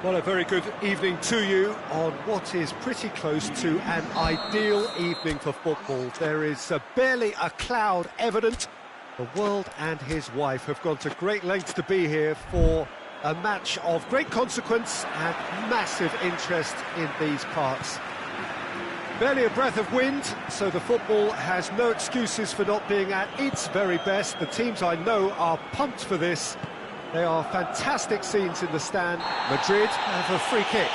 Well, a very good evening to you on what is pretty close to an ideal evening for football. There is barely a cloud evident. The world and his wife have gone to great lengths to be here for a match of great consequence and massive interest in these parts. Barely a breath of wind, so the football has no excuses for not being at its very best. The teams I know are pumped for this. They are fantastic scenes in the stand. Madrid have a free kick.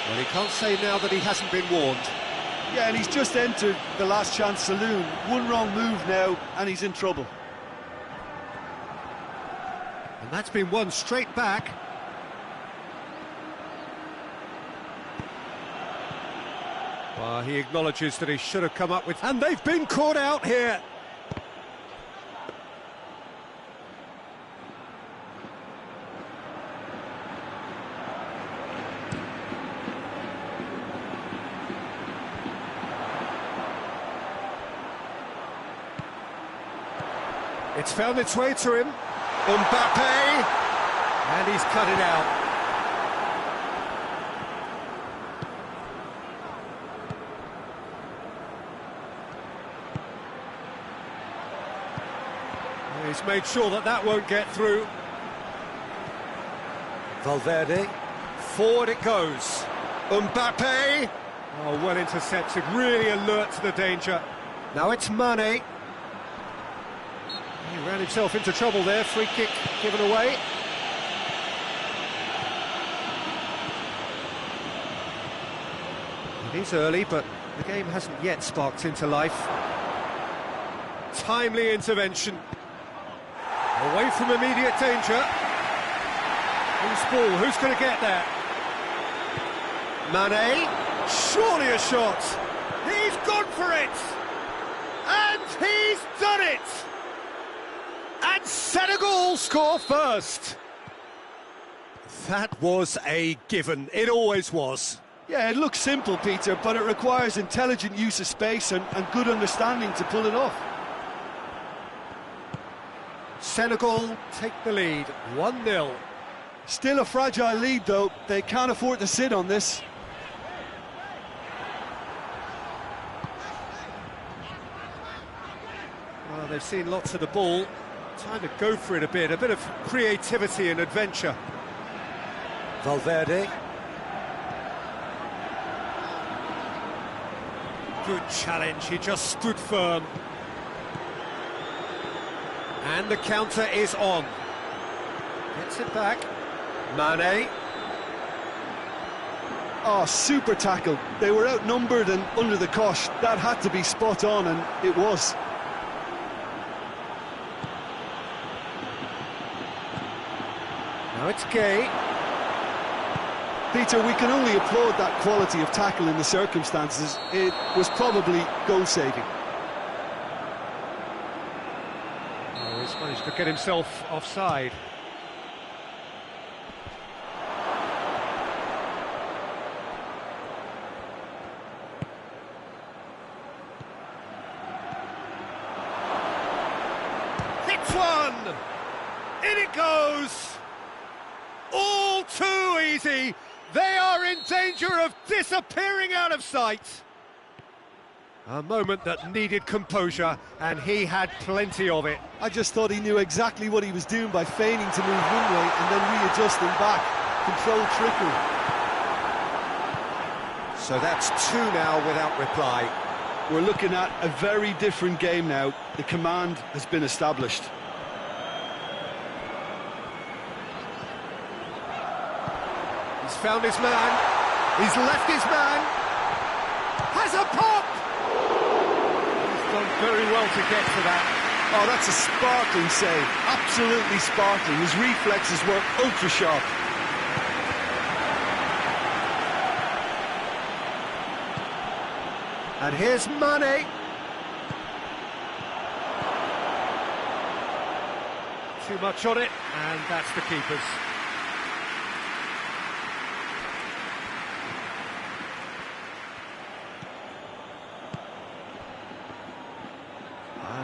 Well, he can't say now that he hasn't been warned. Yeah, and he's just entered the last chance saloon. One wrong move now, and he's in trouble. And that's been won straight back. Well, he acknowledges that he should have come up with... And they've been caught out here! It's found its way to him. Mbappe! And he's cut it out. He's made sure that that won't get through. Valverde. Forward it goes. Mbappe! Oh, well intercepted, really alert to the danger. Now it's Mane. He ran himself into trouble there, free kick given away. It is early, but the game hasn't yet sparked into life. Timely intervention. Away from immediate danger. Who's ball? Who's going to get that? Mane. Surely a shot. He's gone for it. And he's done it. And Senegal score first. That was a given. It always was. Yeah, it looks simple, Peter, but it requires intelligent use of space and good understanding to pull it off. Senegal take the lead, 1-0. Still a fragile lead, though. They can't afford to sit on this. Well, they've seen lots of the ball. Time to go for it a bit of creativity and adventure. Valverde. Good challenge, he just stood firm. And the counter is on. Gets it back. Mane. Oh, super tackle. They were outnumbered and under the cosh. That had to be spot on, and it was. Now it's Gay. Peter, we can only applaud that quality of tackle in the circumstances. It was probably goal-saving. Oh, he's managed to get himself offside. Hits one! In it goes! All too easy! They are in danger of disappearing out of sight. A moment that needed composure, and he had plenty of it. I just thought he knew exactly what he was doing by feigning to move one way and then readjusting back. Controlled trickery. So that's two now without reply. We're looking at a very different game now. The command has been established. He's found his man. He's left his man. Has a pop! He's done very well to get to that. Oh, that's a sparkling save. Absolutely sparkling. His reflexes were ultra sharp. And here's Mane. Too much on it, and that's the keeper's.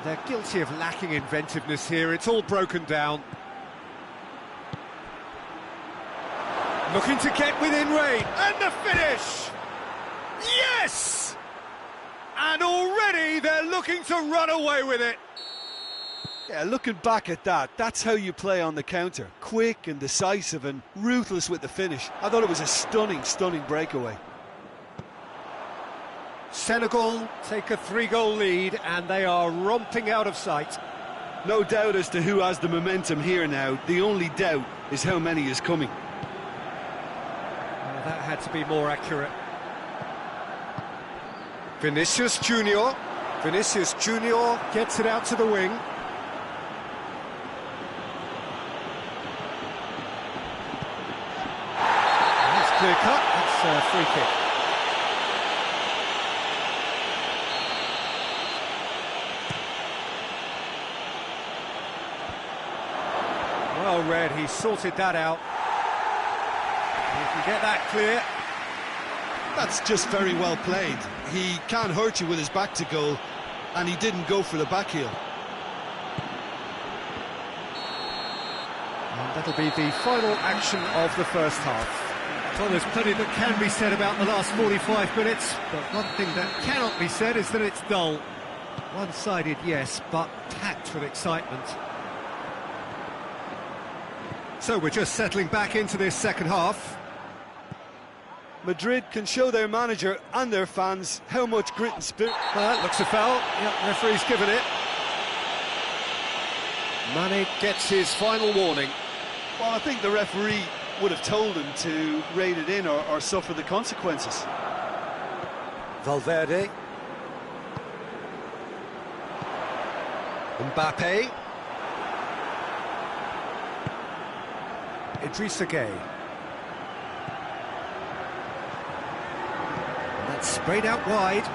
They're guilty of lacking inventiveness here. It's all broken down. Looking to get within range. And the finish! Yes! And already they're looking to run away with it. Yeah, looking back at that, that's how you play on the counter. Quick and decisive and ruthless with the finish. I thought it was a stunning, stunning breakaway. Senegal take a 3-goal lead and they are romping out of sight. No doubt as to who has the momentum here now. The only doubt is how many is coming. Well, that had to be more accurate. Vinicius Junior. Vinicius Junior gets it out to the wing. It's clear cut. It's a free kick. Well read, he sorted that out. He can get that clear. That's just very well played. He can't hurt you with his back to goal, and he didn't go for the back heel. And that'll be the final action of the first half. Well, there's plenty that can be said about the last 45 minutes, but one thing that cannot be said is that it's dull. One-sided, yes, but packed with excitement. So we're just settling back into this second half. Madrid can show their manager and their fans how much grit and spirit. That looks a foul. Yep, referee's given it. Mane gets his final warning. Well, I think the referee would have told him to rate it in or suffer the consequences. Valverde. Mbappe. Idrissa Gueye. And that's sprayed out wide.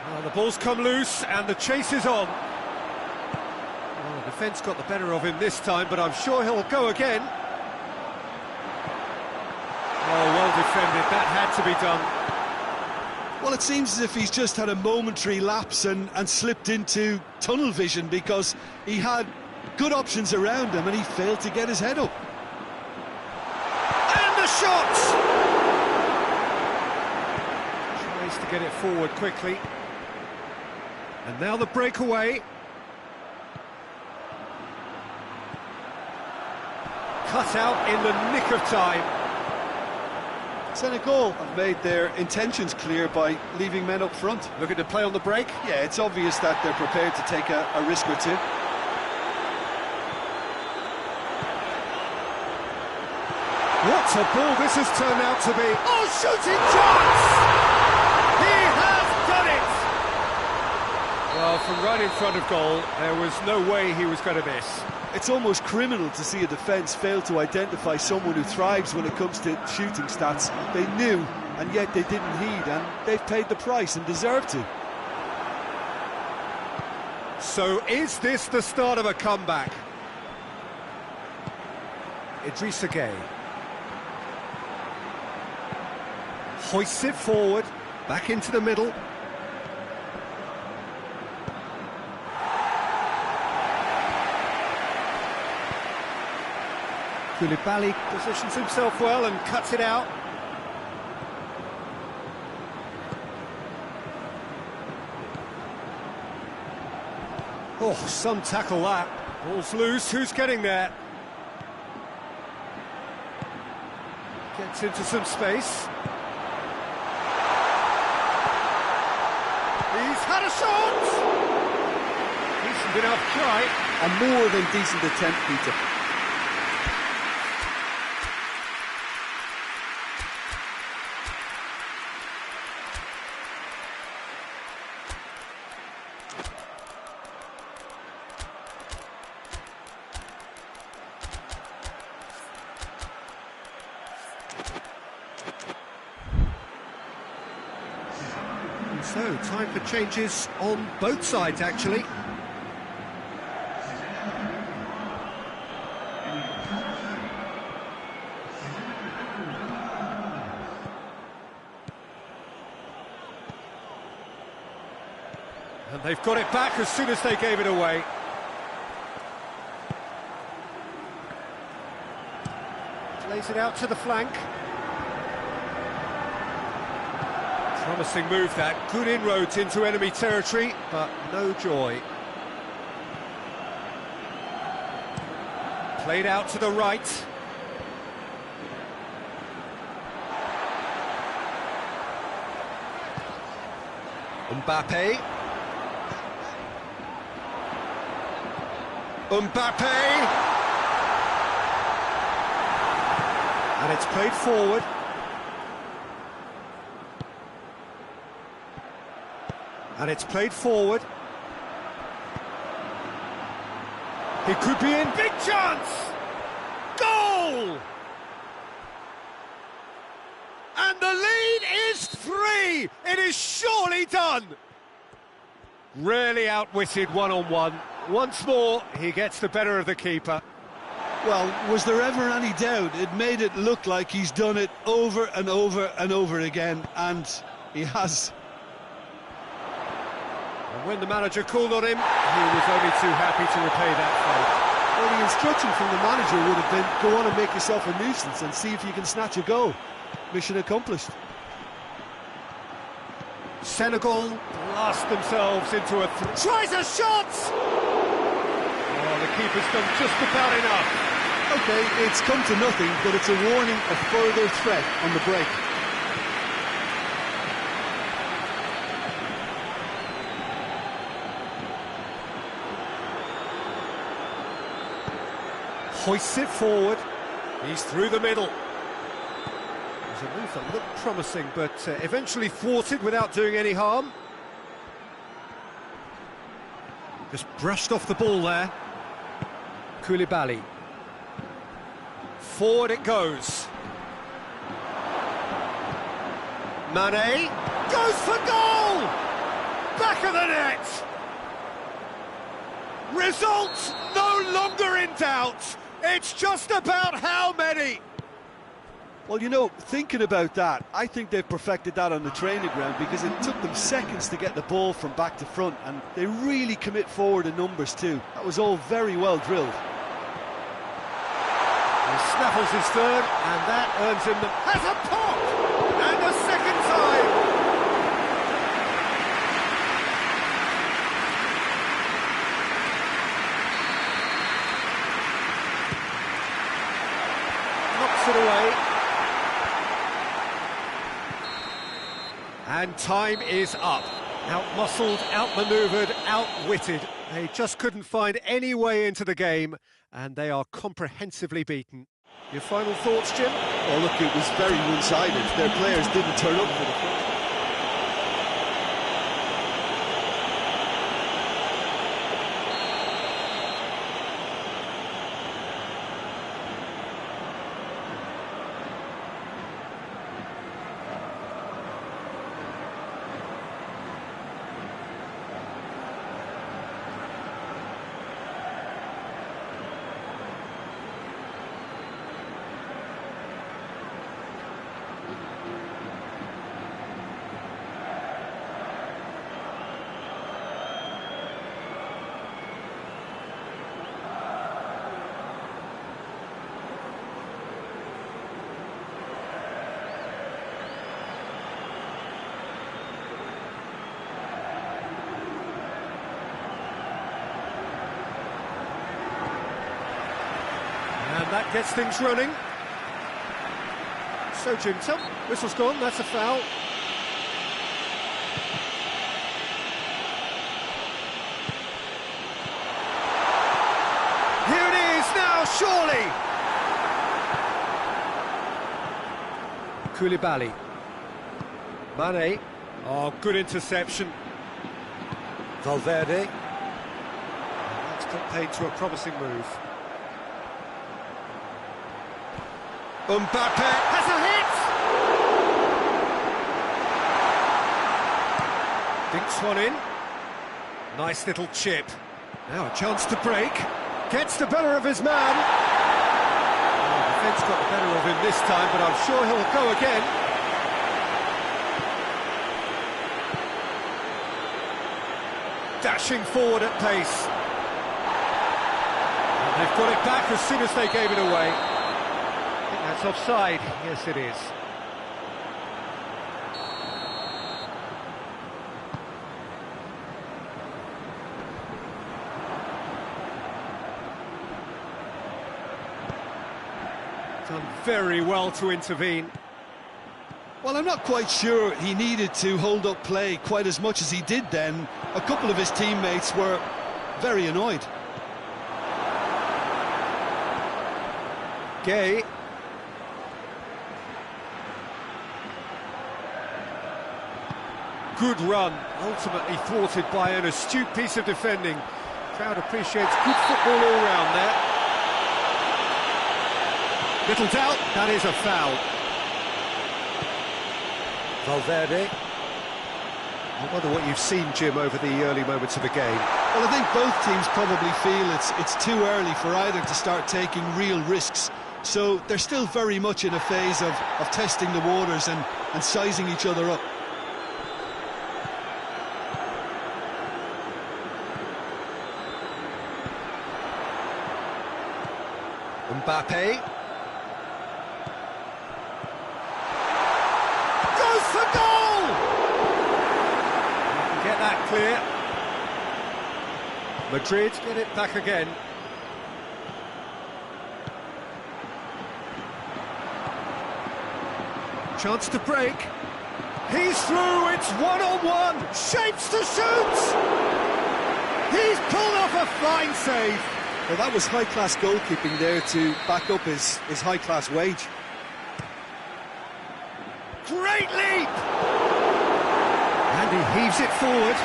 Well, the ball's come loose and the chase is on. Well, the defence got the better of him this time, but I'm sure he'll go again. Oh, well defended, that had to be done. Well, it seems as if he's just had a momentary lapse and slipped into tunnel vision, because he had good options around him and he failed to get his head up. And the shot! Tries to get it forward quickly. And now the breakaway. Cut out in the nick of time. Senegal have made their intentions clear by leaving men up front. Looking to play on the break. Yeah, it's obvious that they're prepared to take a risk or two. What a ball this has turned out to be. Oh, shooting chance! He has done it! Well, from right in front of goal, there was no way he was going to miss. It's almost criminal to see a defence fail to identify someone who thrives when it comes to shooting stats. They knew, and yet they didn't heed, and they've paid the price and deserve to. So is this the start of a comeback? Idrissa Gueye. Hoists it forward, back into the middle. Koulibaly positions himself well and cuts it out. Oh, some tackle that. Ball's loose, who's getting there? Gets into some space. He's had a shot! Decent enough try. A more than decent attempt, Peter. So, time for changes on both sides, actually. And they've got it back as soon as they gave it away. Plays it out to the flank. Promising move that, good inroads into enemy territory, but no joy. Played out to the right. Mbappe. And it's played forward. And it's played forward. He could be in. Big chance! Goal! And the lead is 3! It is surely done! Really outwitted one-on-one. Once more, he gets the better of the keeper. Well, was there ever any doubt? It made it look like he's done it over and over and over again, and he has. And when the manager called on him, he was only too happy to repay that favour. Well, the instruction from the manager would have been, go on and make yourself a nuisance and see if you can snatch a goal. Mission accomplished. Senegal blast themselves into a... tries a shot! Oh, the keeper's done just about enough. OK, it's come to nothing, but it's a warning of further threat on the break. Hoists it forward. He's through the middle. It was a move that looked promising, but eventually thwarted without doing any harm. Just brushed off the ball there. Koulibaly. Forward it goes. Mane goes for goal! Back of the net! Result no longer in doubt. It's just about how many. Well, you know, thinking about that, I think they've perfected that on the training ground because it took them seconds to get the ball from back to front, and they really commit forward in numbers too. That was all very well drilled. He snaffles his third, and that earns him the... has a pop! And a second time! Knocks it away. And time is up. Out-muscled, out-manoeuvred, outwitted. They just couldn't find any way into the game, and they are comprehensively beaten. Your final thoughts, Jim? Well, look, it was very one-sided. Their players didn't turn up for the first. And that gets things running. So, Jim, whistle's gone, that's a foul. Here it is now, surely! Koulibaly. Mane. Oh, good interception. Valverde. That's got paid to a promising move. Mbappe has a hit! Dinks one in. Nice little chip. Now a chance to break. Gets the better of his man. Oh, the defence got the better of him this time, but I'm sure he'll go again. Dashing forward at pace. And they've got it back as soon as they gave it away. That's offside. Yes, it is. Done very well to intervene. Well, I'm not quite sure he needed to hold up play quite as much as he did then. A couple of his teammates were very annoyed. Gay. Good run, ultimately thwarted by an astute piece of defending. Crowd appreciates good football all round there. Little doubt, that is a foul. Valverde. I wonder what you've seen, Jim, over the early moments of the game. Well, I think both teams probably feel it's too early for either to start taking real risks. So they're still very much in a phase of testing the waters and sizing each other up. Mbappe. Goes for goal! Get that clear. Madrid get it back again. Chance to break. He's through, it's one-on-one. Shapes to shoot! He's pulled off a fine save. Well, that was high-class goalkeeping there to back up his high-class wage. Great leap! And he heaves it forward.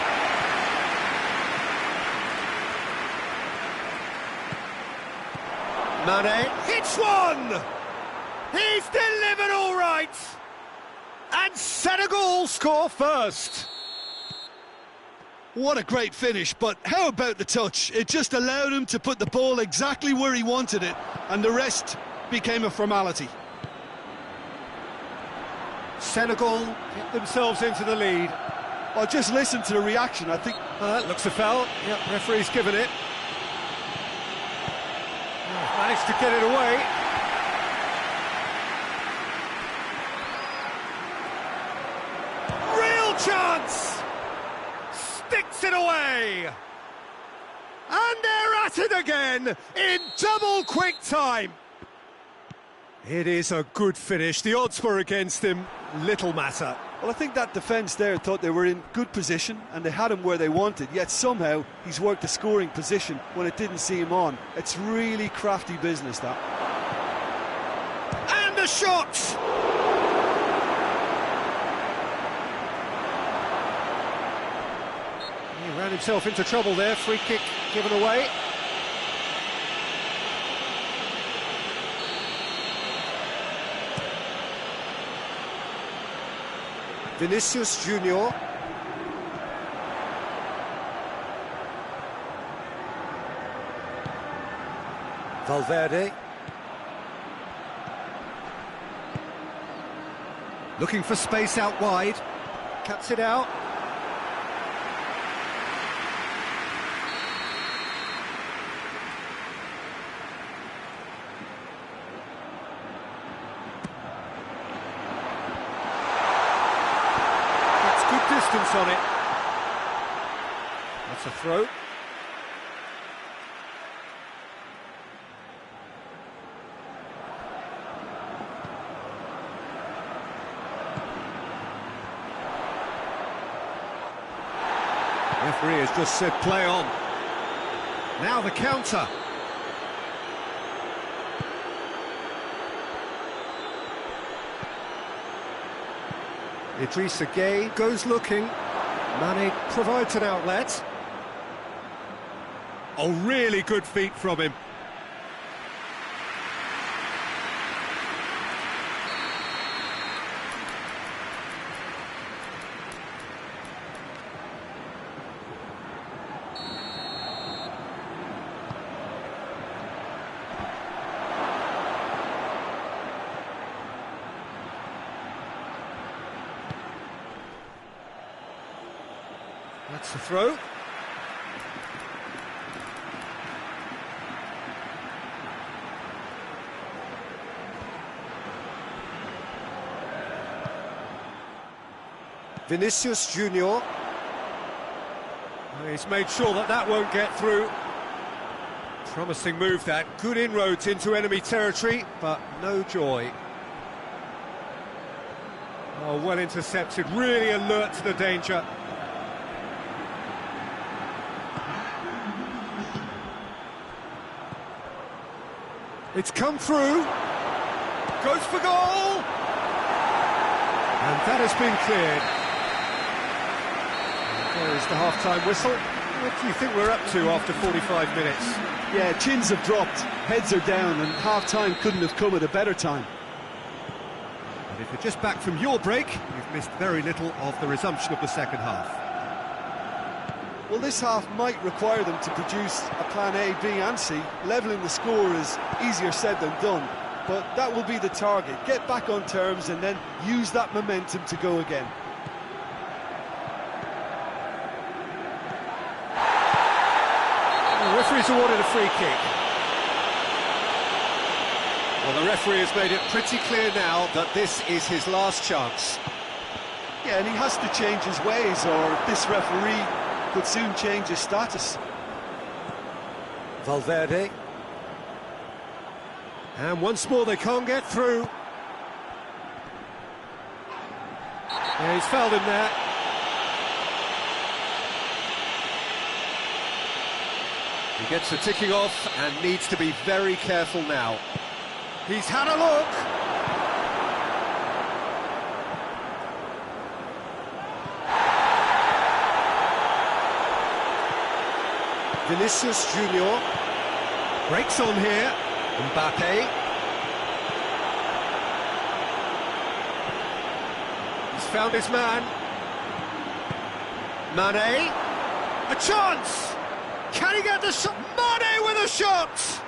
Mane hits one! He's delivered all right! And Senegal score first. What a great finish, but how about the touch? It just allowed him to put the ball exactly where he wanted it, and the rest became a formality. Senegal get themselves into the lead. Well, just listen to the reaction, I think. Looks a foul. Yep, referee's given it. Managed to get it away. Real chance! Sticks it away! And they're at it again in double quick time. It is a good finish. The odds were against him. Little matter. Well, I think that defence there thought they were in good position and they had him where they wanted, yet somehow he's worked a scoring position when it didn't see him on. It's really crafty business, that. And a shot! He ran himself into trouble there. Free kick given away. Vinicius Junior. Valverde. Looking for space out wide. Cuts it out. Distance on it. That's a throw. Referee has just said play on. Now the counter. Idrissa Gueye goes looking. Mane provides an outlet. Oh, really good feet from him. That's the throw. Vinicius Junior. He's made sure that won't get through. Promising move that. Good inroads into enemy territory, but no joy. Oh, well intercepted. Really alert to the danger. It's come through, goes for goal, and that has been cleared. And there is the half-time whistle. What do you think we're up to after 45 minutes? Yeah, chins have dropped, heads are down, and half-time couldn't have come at a better time. And if you're just back from your break, you've missed very little of the resumption of the second half. Well, this half might require them to produce a plan A, B and C. Levelling the score is easier said than done, but that will be the target. Get back on terms and then use that momentum to go again. The referee's awarded a free kick. Well, the referee has made it pretty clear now that this is his last chance. Yeah, and he has to change his ways, or this referee could soon change his status. Valverde. And once more they can't get through. Yeah, he's fouled him there. He gets the ticking off and needs to be very careful now. He's had a look. Vinicius Junior breaks on here. Mbappe. He's found his man. Mane. A chance! Can he get the shot? Mane with a shot!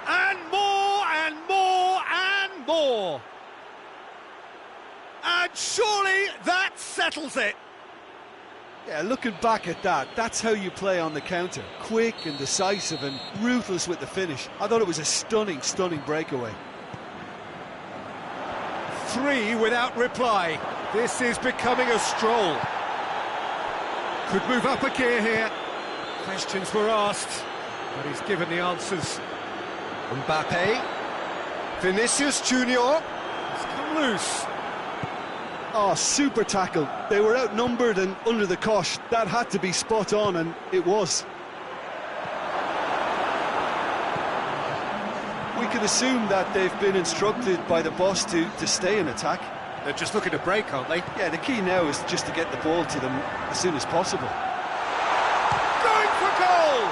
And more, and more, and more! And surely that settles it! Yeah, looking back at that, that's how you play on the counter. Quick and decisive and ruthless with the finish. I thought it was a stunning, stunning breakaway. 3 without reply. This is becoming a stroll. Could move up a gear here. Questions were asked, but he's given the answers. Mbappe. Vinicius Junior. He's come loose. Oh, super tackle. They were outnumbered and under the cosh. That had to be spot on, and it was. We could assume that they've been instructed by the boss to stay in attack. They're just looking to break, aren't they? Yeah, the key now is just to get the ball to them as soon as possible. Going for goal!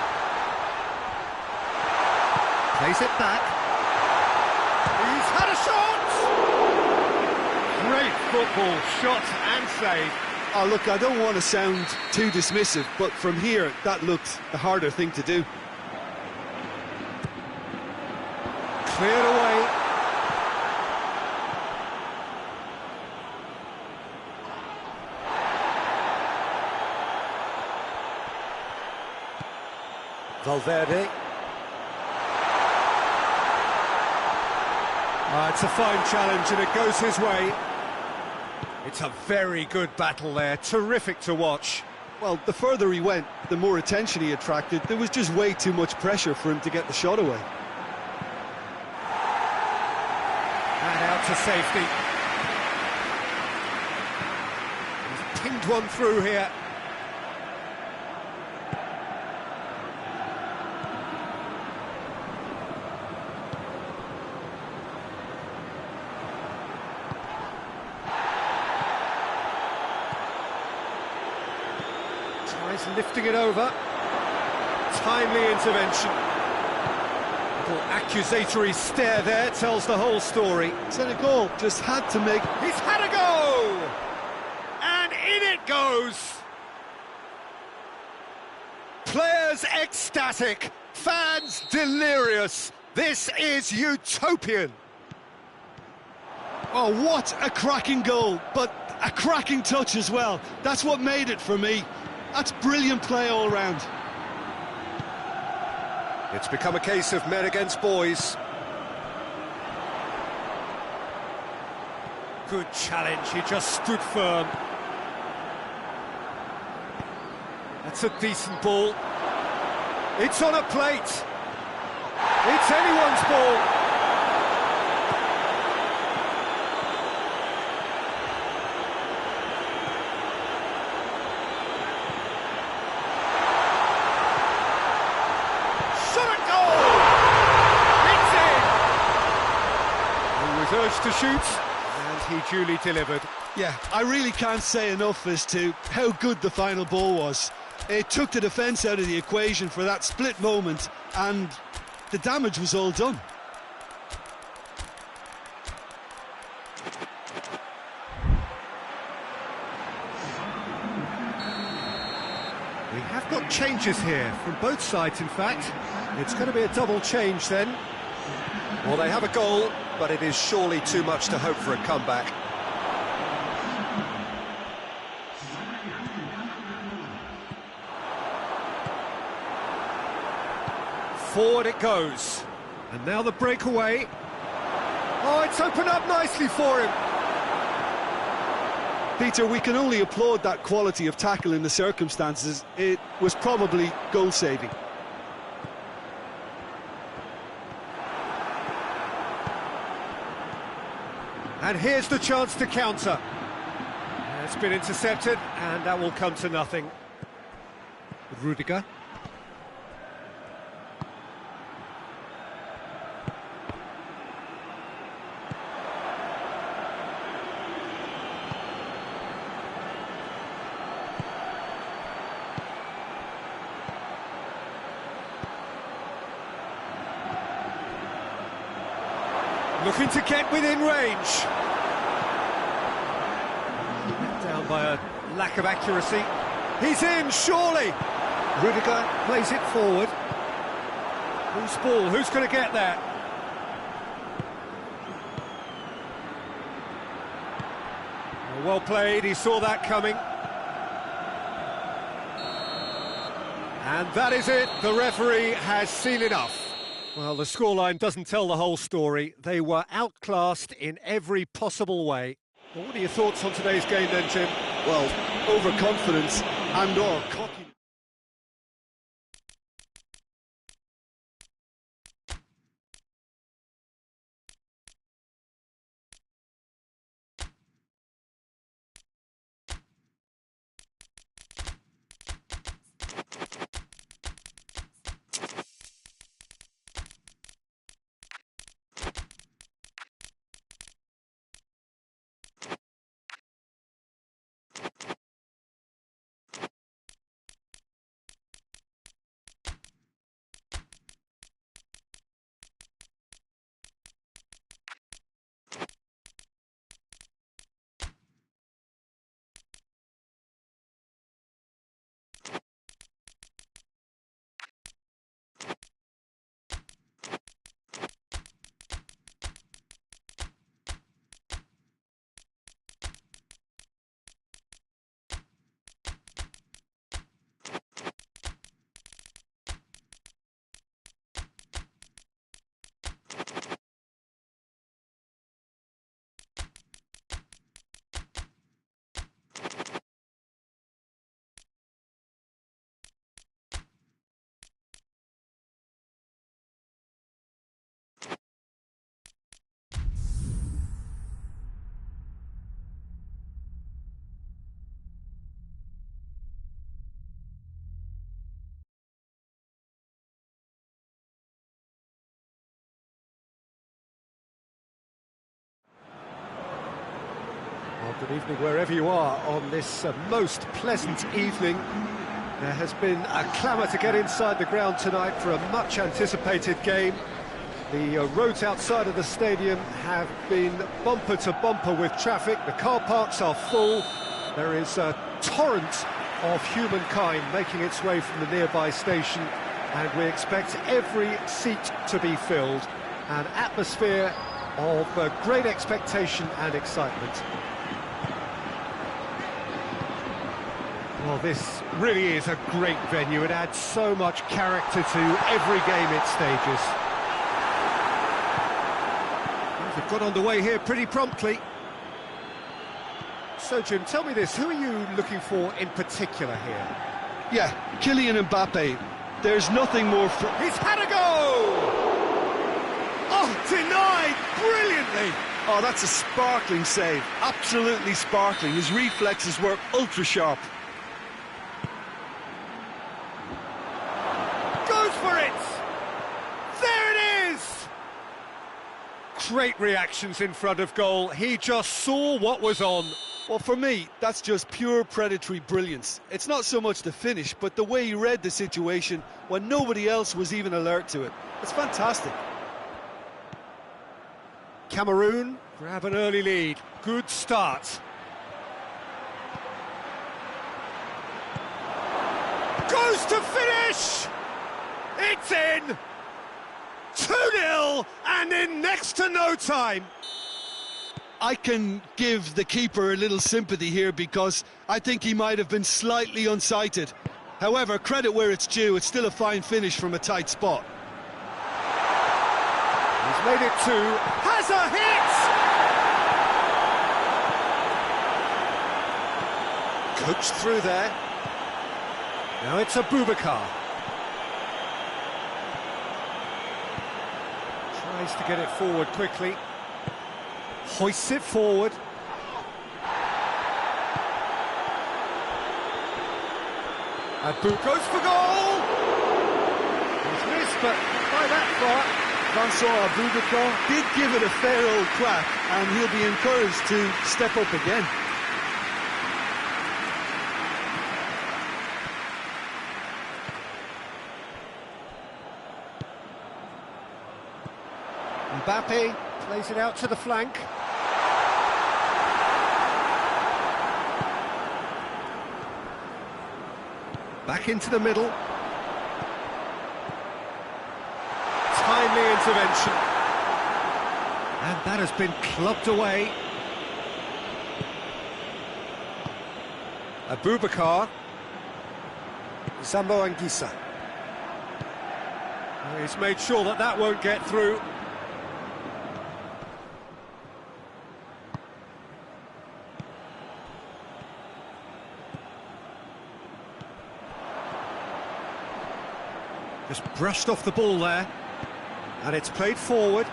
Plays it back. He's had a shot! Great football, shot and save. Oh, look, I don't want to sound too dismissive, but from here, that looked the harder thing to do. Cleared away. Valverde. It's a fine challenge and it goes his way. It's a very good battle there, terrific to watch. Well, the further he went, the more attention he attracted. There was just way too much pressure for him to get the shot away. And out to safety. He's pinged one through here. Tries lifting it over. Timely intervention. Little accusatory stare there tells the whole story. Senegal just had to make... He's had a go! And in it goes! Players ecstatic, fans delirious. This is utopian. Oh, what a cracking goal, but a cracking touch as well. That's what made it for me. That's brilliant play all round. It's become a case of men against boys. Good challenge, he just stood firm. That's a decent ball. It's on a plate. It's anyone's ball. Urged to shoot, and he duly delivered. Yeah, I really can't say enough as to how good the final ball was. It took the defence out of the equation for that split moment, and the damage was all done. We have changes here, from both sides in fact. It's going to be a double change then. Well, they have a goal, but it is surely too much to hope for a comeback. Forward it goes. And now the breakaway. Oh, it's opened up nicely for him. Peter, we can only applaud that quality of tackle in the circumstances. It was probably goal-saving. And here's the chance to counter. It's been intercepted, and that will come to nothing. Rudiger. Looking to get within range. Down by a lack of accuracy. He's in, surely. Rudiger plays it forward. Who's ball? Who's going to get that? Well played, he saw that coming. And that is it, the referee has seen enough. Well, the scoreline doesn't tell the whole story. They were outclassed in every possible way. Well, what are your thoughts on today's game then, Tim? Well, overconfidence and or cockiness. Well, good evening wherever you are on this most pleasant evening. There has been a clamour to get inside the ground tonight for a much anticipated game. The roads outside of the stadium have been bumper to bumper with traffic. The car parks are full. There is a torrent of humankind making its way from the nearby station, and we expect every seat to be filled. An atmosphere of great expectation and excitement. Well, this really is a great venue. It adds so much character to every game it stages. Well, they've got underway here pretty promptly. So, Jim, tell me this, who are you looking for in particular here? Yeah, Kylian Mbappe. There's nothing more... He's had a go! Oh, denied brilliantly! Oh, that's a sparkling save. Absolutely sparkling. His reflexes were ultra-sharp. Goes for it! There it is! Great reactions in front of goal. He just saw what was on. Well, for me, that's just pure predatory brilliance. It's not so much the finish, but the way he read the situation when nobody else was even alert to it. It's fantastic. Cameroon grab an early lead. Good start. Got goes to finish! It's in! 2-0, and in next to no time. I can give the keeper a little sympathy here because I think he might have been slightly unsighted. However, credit where it's due, it's still a fine finish from a tight spot. He's made it 2, has a hit! Coached through there. Now it's Abubakar. Tries to get it forward quickly. Hoists it forward. Abu goes for goal! He's missed, but by that far. Francois Abubakar did give it a fair old crack, and he'll be encouraged to step up again. Mbappe plays it out to the flank. Back into the middle. Timely intervention. And that has been clubbed away. Abubakar. Zambo Anguissa. He's made sure that that won't get through. Just brushed off the ball there, and it's played forward.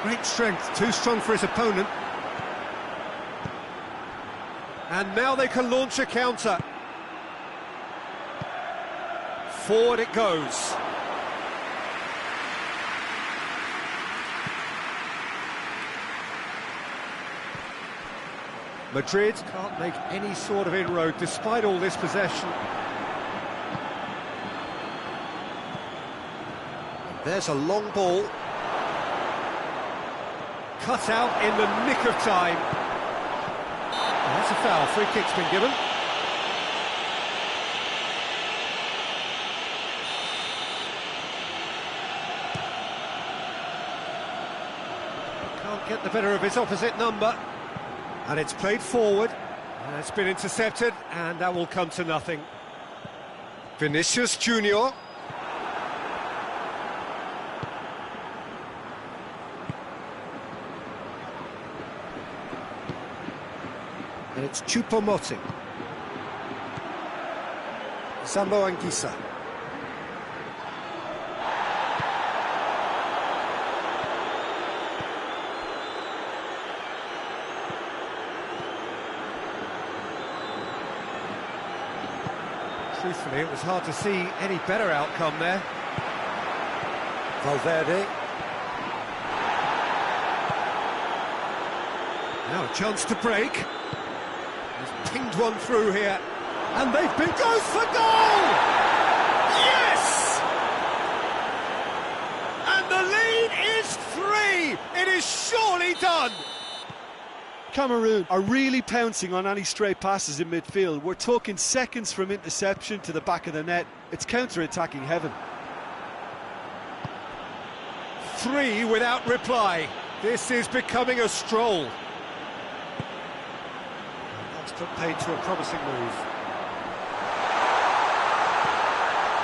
Great strength, too strong for his opponent. And now they can launch a counter. Forward it goes. Madrid can't make any sort of inroad despite all this possession. There's a long ball. Cut out in the nick of time. That's a foul, free kick's been given. Can't get the better of his opposite number. And it's played forward, and it's been intercepted, and that will come to nothing. Vinicius Junior. And it's Choupo-Moting. Zambo Anguissa. Truthfully, it was hard to see any better outcome there. Valverde. Now a chance to break. He's pinged one through here. And they've been... goes for goal! Yes! And the lead is 3! It is surely done! Cameroon are really pouncing on any stray passes in midfield. We're talking seconds from interception to the back of the net. It's counter-attacking heaven. 3 without reply. This is becoming a stroll. That's put paid to a promising move.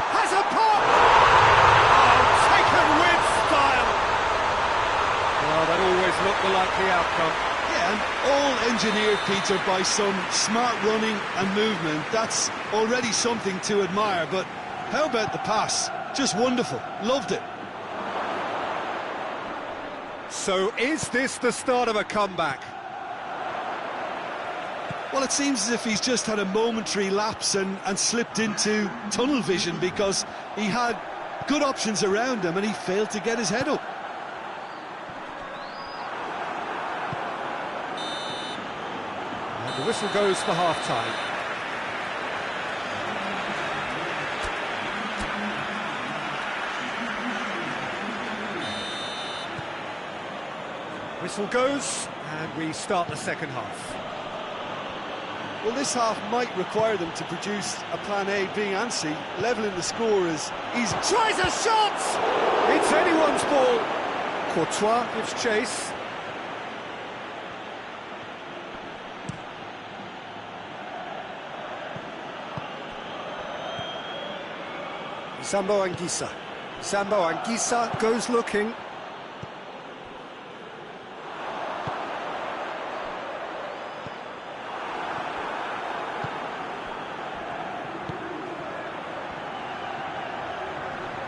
Has a pop! Oh, taken with style! Well, that always looked the likely outcome. And all engineered, Peter, by some smart running and movement. That's already something to admire, but how about the pass? Just wonderful, loved it. So is this the start of a comeback? Well, it seems as if he's just had a momentary lapse and slipped into tunnel vision, because he had good options around him and he failed to get his head up. The whistle goes for half-time. whistle goes, and we start the second half. Well, this half might require them to produce a plan A, B and C. Levelling the score is easy. Tries a shot! It's anyone's ball. Courtois gives chase. Sambo Anguissa. Sambo Anguissa goes looking.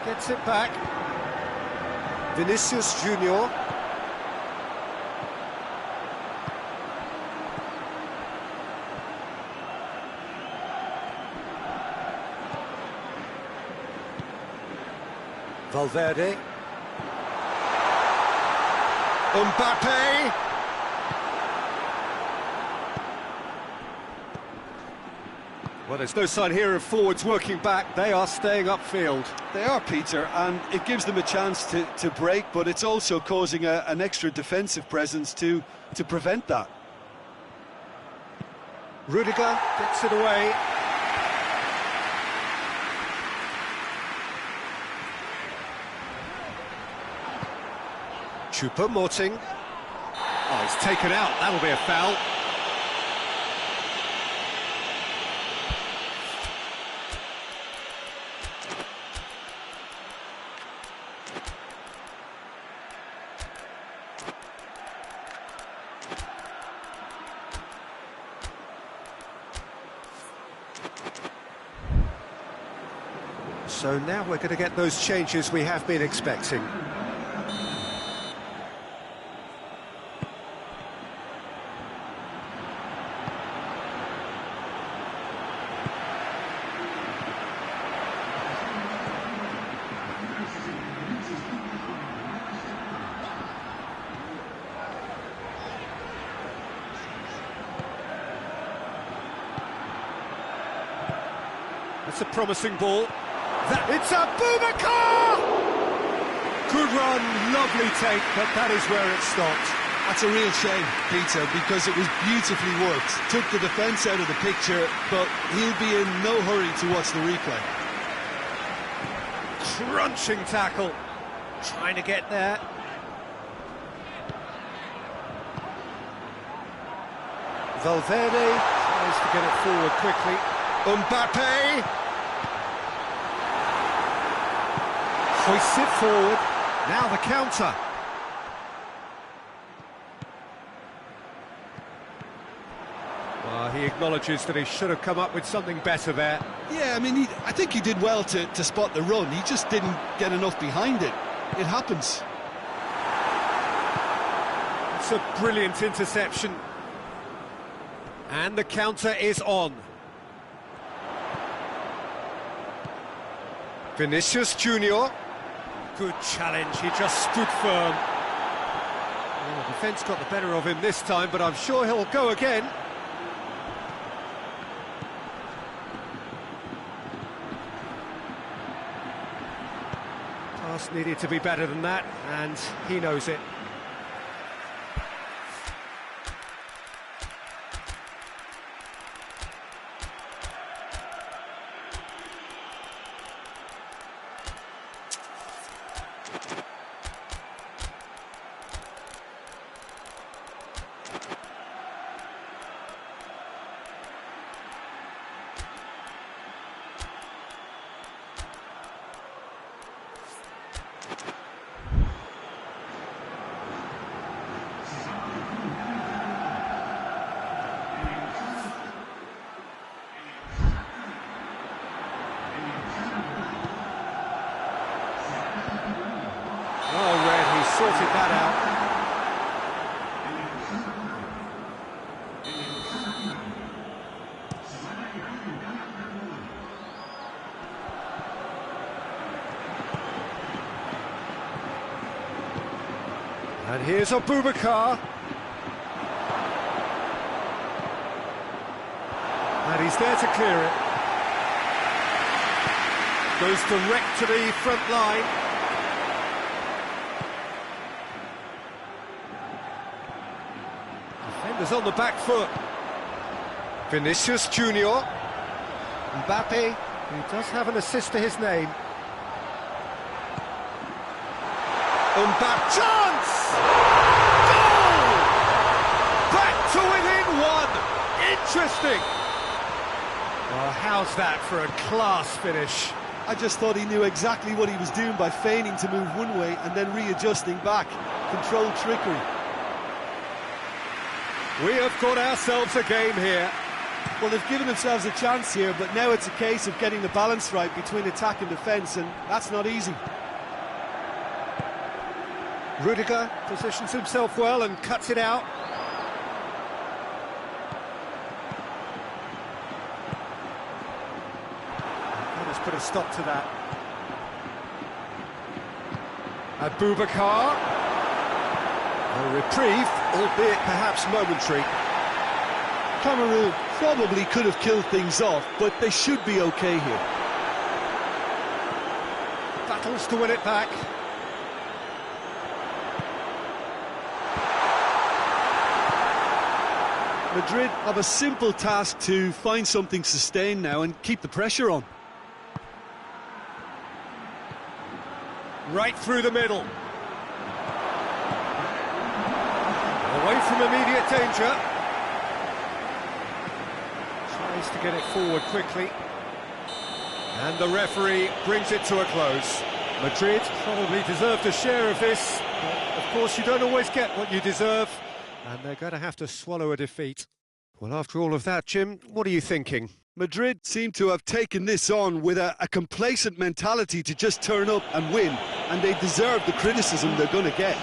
Gets it back. Vinicius Junior. Valverde. Mbappe. Well, there's no sign here of forwards working back. They are staying upfield. They are, Peter, and it gives them a chance to break, but it's also causing an extra defensive presence to prevent that. Rudiger gets it away. Choupo-Moting. Oh, he's taken out. That'll be a foul. So now we're going to get those changes we have been expecting. It's a promising ball. It's a Boubacar! Good run, lovely take, but that is where it stopped. That's a real shame, Peter, because it was beautifully worked. Took the defence out of the picture, but he'll be in no hurry to watch the replay. Crunching tackle. Trying to get there. Valverde Tries to get it forward quickly. Mbappe. Hoists it forward. Now the counter. Well, he acknowledges that he should have come up with something better there. Yeah, I mean, I think he did well to spot the run. He just didn't get enough behind it. It happens. It's a brilliant interception. And the counter is on. Vinicius Junior. Good challenge, he just stood firm. Well, the defence got the better of him this time, but I'm sure he'll go again. Pass needed to be better than that, and he knows it. Sorted that out. And here's a Boubacar. And he's there to clear it. Goes direct to the front line. Defenders on the back foot. Vinicius Junior. Mbappe, who does have an assist to his name. Mbappe, chance! Goal! Back to within one! Interesting! Well, how's that for a class finish? I just thought he knew exactly what he was doing by feigning to move one way and then readjusting back. Controlled trickery. We have got ourselves a game here. Well, they've given themselves a chance here, but now it's a case of getting the balance right between attack and defence, and that's not easy. Rudiger positions himself well and cuts it out. Let's put a stop to that. Abubakar. A reprieve, albeit perhaps momentary. Cameroon probably could have killed things off, but they should be okay here. Battles to win it back. Madrid have a simple task to find something sustained now and keep the pressure on. Right through the middle. Away from immediate danger. Tries to get it forward quickly. And the referee brings it to a close. Madrid probably deserved a share of this, but of course you don't always get what you deserve, and they're going to have to swallow a defeat. Well, after all of that, Jim, what are you thinking? Madrid seem to have taken this on with a complacent mentality to just turn up and win, and they deserve the criticism they're going to get.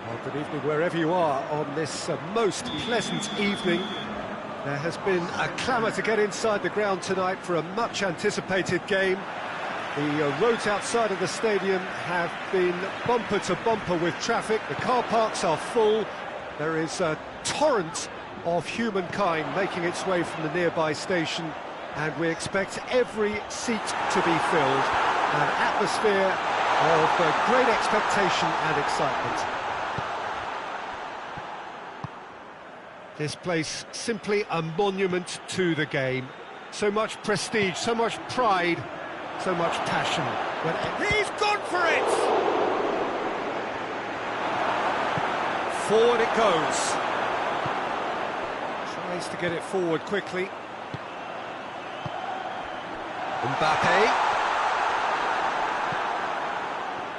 Well, good evening wherever you are on this most pleasant evening. There has been a clamour to get inside the ground tonight for a much-anticipated game. The roads outside of the stadium have been bumper to bumper with traffic. The car parks are full. There is a torrent of humankind making its way from the nearby station, and we expect every seat to be filled. An atmosphere of great expectation and excitement. This place simply a monument to the game. So much prestige, so much pride, so much passion. He's gone for it! Forward it goes. Tries to get it forward quickly.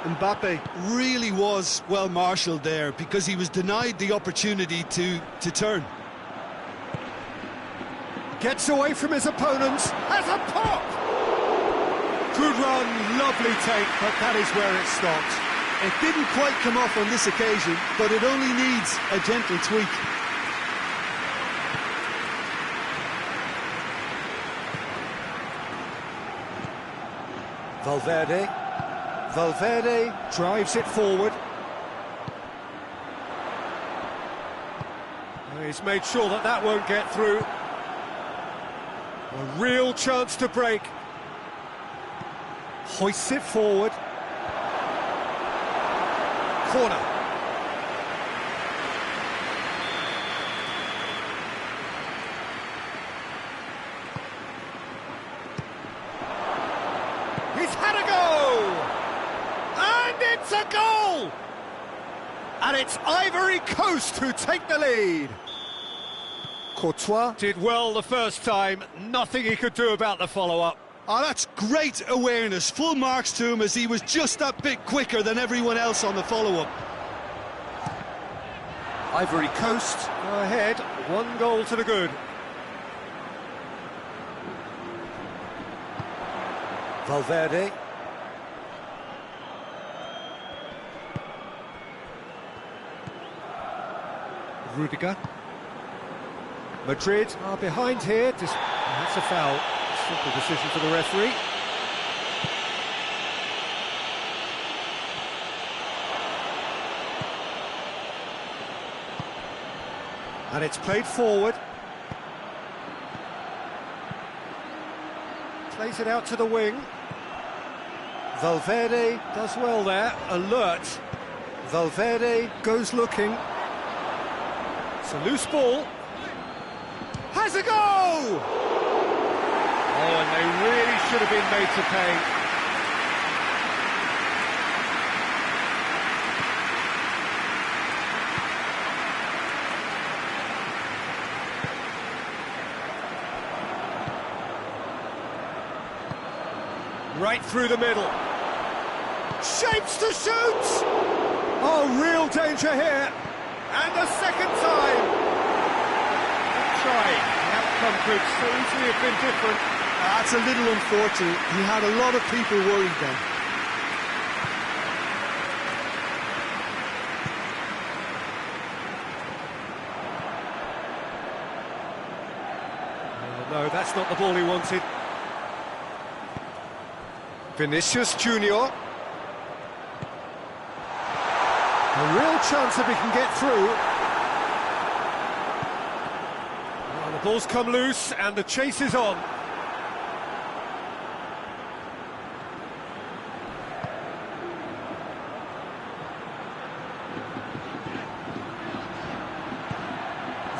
Mbappe really was well marshalled there because he was denied the opportunity to turn. Gets away from his opponents, has a pop! Good run, lovely take, but that is where it stopped. It didn't quite come off on this occasion, but it only needs a gentle tweak. Valverde. Valverde drives it forward. He's made sure that that won't get through. A real chance to break. Hoists it forward. Corner. He's had a go! And it's a goal! And it's Ivory Coast who take the lead. Courtois did well the first time, nothing he could do about the follow-up. Oh, that's great awareness. Full marks to him as he was just that bit quicker than everyone else on the follow-up. Ivory Coast go ahead, 1 goal to the good. Valverde. Rudiger. Madrid are behind here. That's a foul. Simple decision for the referee. And it's played forward. Plays it out to the wing. Valverde does well there, alert. Valverde goes looking. It's a loose ball. Has a go! Oh, and they really should have been made to pay. Right through the middle. Shapes to shoot! Oh, real danger here. And a second time. Trying. The outcome could so easily have been different. That's a little unfortunate. He had a lot of people worried then. Oh, no, that's not the ball he wanted. Vinicius Junior. A real chance if he can get through. Well, the ball's come loose and the chase is on.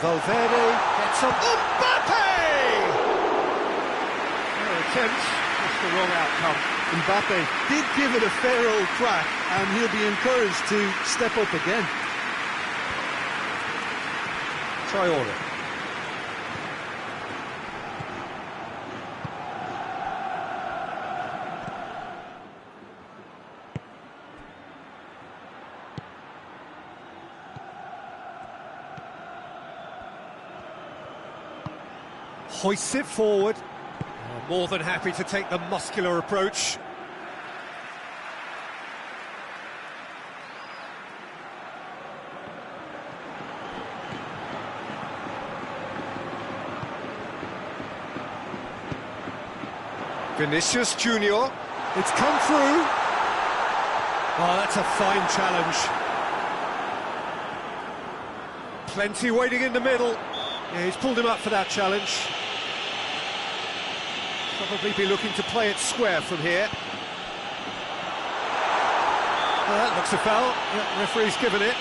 Valverde gets on. Mbappe! No attempt, just the wrong outcome. Mbappe did give it a fair old crack, and he'll be encouraged to step up again. Try order. Hoists it forward. More than happy to take the muscular approach. Vinicius Junior. It's come through. Oh, that's a fine challenge. Plenty waiting in the middle. Yeah, he's pulled him up for that challenge. Probably be looking to play it square from here. Well, that looks a foul. Yeah, referee's given it.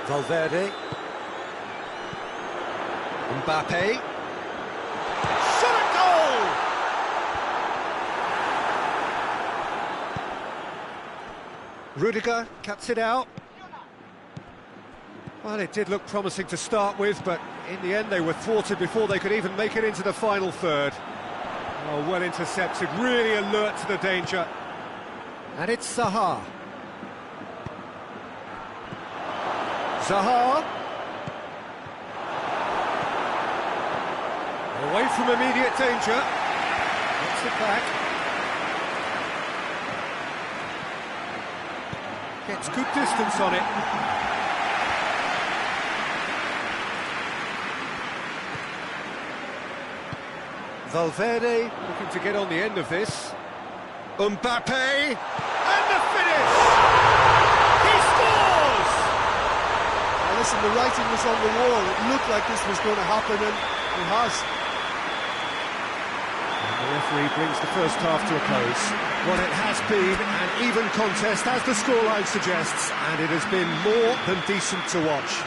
Valverde. Mbappe. Shot at goal! Rudiger cuts it out. Well, it did look promising to start with, but in the end they were thwarted before they could even make it into the final third. Oh, well intercepted, really alert to the danger. And it's Zaha. Zaha. Away from immediate danger. Gets it back. Gets good distance on it. Valverde looking to get on the end of this. Mbappe! And the finish! He scores! Now listen, the writing was on the wall. It looked like this was going to happen, and it has. And the referee brings the first half to a close. Well, it has been an even contest, as the scoreline suggests, and it has been more than decent to watch.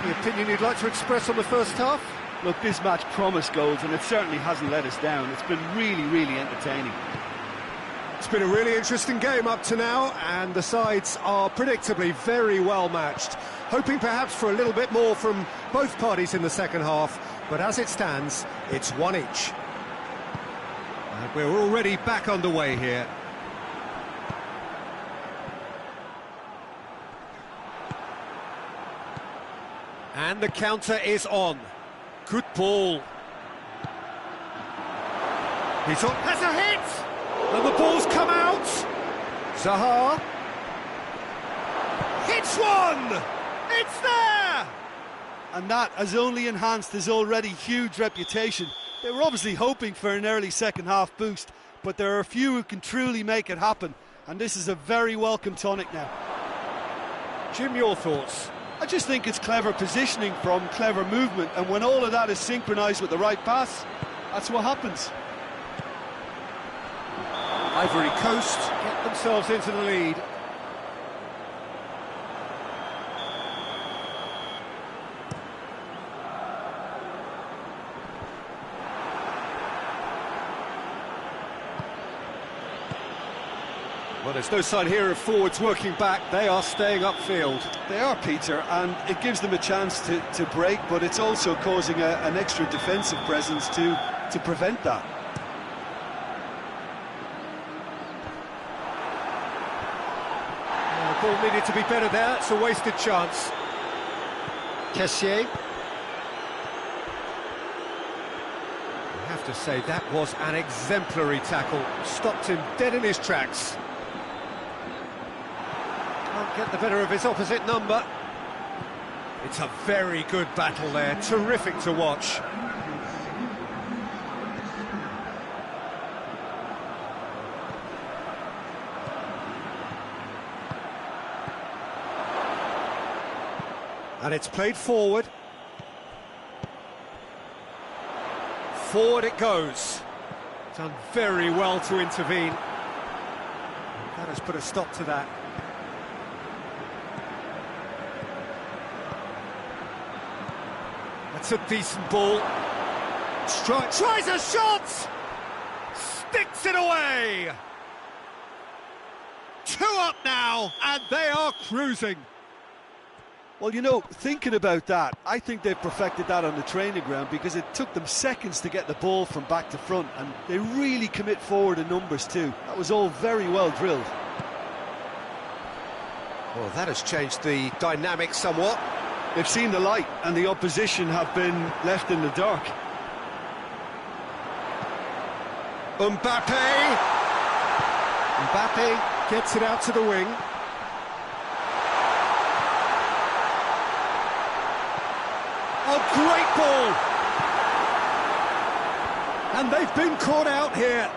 Any opinion you'd like to express on the first half? Look, this match promised goals, and it certainly hasn't let us down. It's been really, really entertaining. It's been a really interesting game up to now, and the sides are predictably very well matched. Hoping perhaps for a little bit more from both parties in the second half, but as it stands, it's one each. And we're already back underway here. And the counter is on. Good ball. He's on, has a hit! And the ball's come out! Zaha. Hits one! It's there! And that has only enhanced his already huge reputation. They were obviously hoping for an early second-half boost, but there are a few who can truly make it happen, and this is a very welcome tonic now. Jim, your thoughts? I just think it's clever positioning from clever movement, and when all of that is synchronised with the right pass, that's what happens. Ivory Coast get themselves into the lead. Well, there's no sign here of forwards working back. They are staying upfield. They are, Peter, and it gives them a chance to break, but it's also causing an extra defensive presence to prevent that. The ball needed to be better there. It's a wasted chance. Kessié. I have to say, that was an exemplary tackle. Stopped him dead in his tracks. Can't get the better of his opposite number. It's a very good battle there. Terrific to watch. And it's played forward. Forward it goes. Done very well to intervene. That has put a stop to that. That's a decent ball. Tries a shot! Sticks it away! 2 up now, and they are cruising. Well, you know, thinking about that, I think they've perfected that on the training ground, because it took them seconds to get the ball from back to front, and they really commit forward in numbers too. That was all very well drilled. Well, that has changed the dynamic somewhat. They've seen the light, and the opposition have been left in the dark. Mbappe! Mbappe gets it out to the wing. A great ball! And they've been caught out here.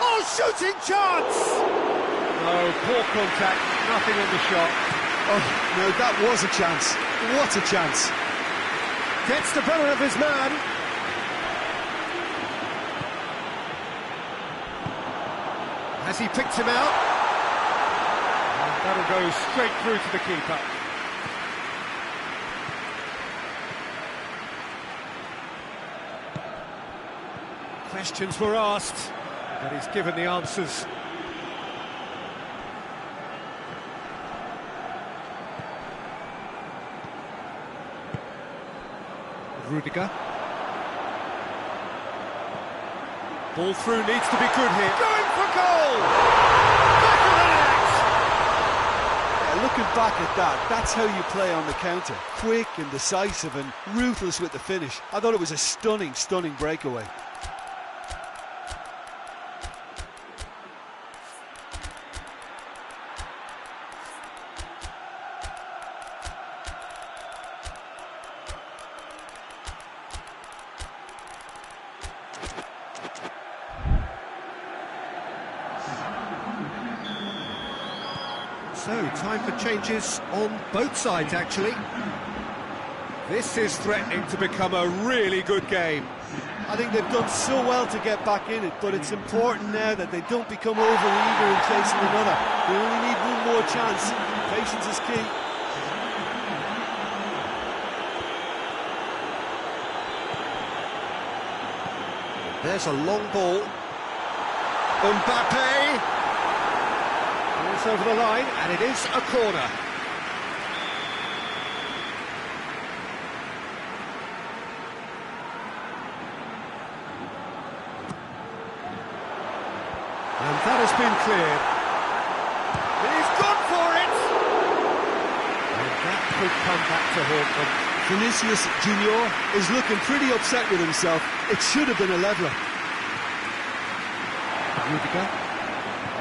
Oh, shooting chance! Oh, poor contact, nothing on the shot. Oh, no, that was a chance. What a chance. Gets the better of his man. Has he picked him out? And that'll go straight through to the keeper. Questions were asked, but he's given the answers. Rudiger. Ball through, needs to be good here. Going for goal! Back of the net! Yeah, looking back at that, that's how you play on the counter. Quick and decisive and ruthless with the finish. I thought it was a stunning, stunning breakaway. So, time for changes on both sides, actually. This is threatening to become a really good game. I think they've done so well to get back in it, but it's important now that they don't become over-eager in chasing another. They only need one more chance. Patience is key. There's a long ball. Mbappe! It's over the line, and it is a corner. And that has been cleared. He's gone for it! And that could come back to haunt them. Vinicius Junior is looking pretty upset with himself. It should have been a leveller. Rudiger.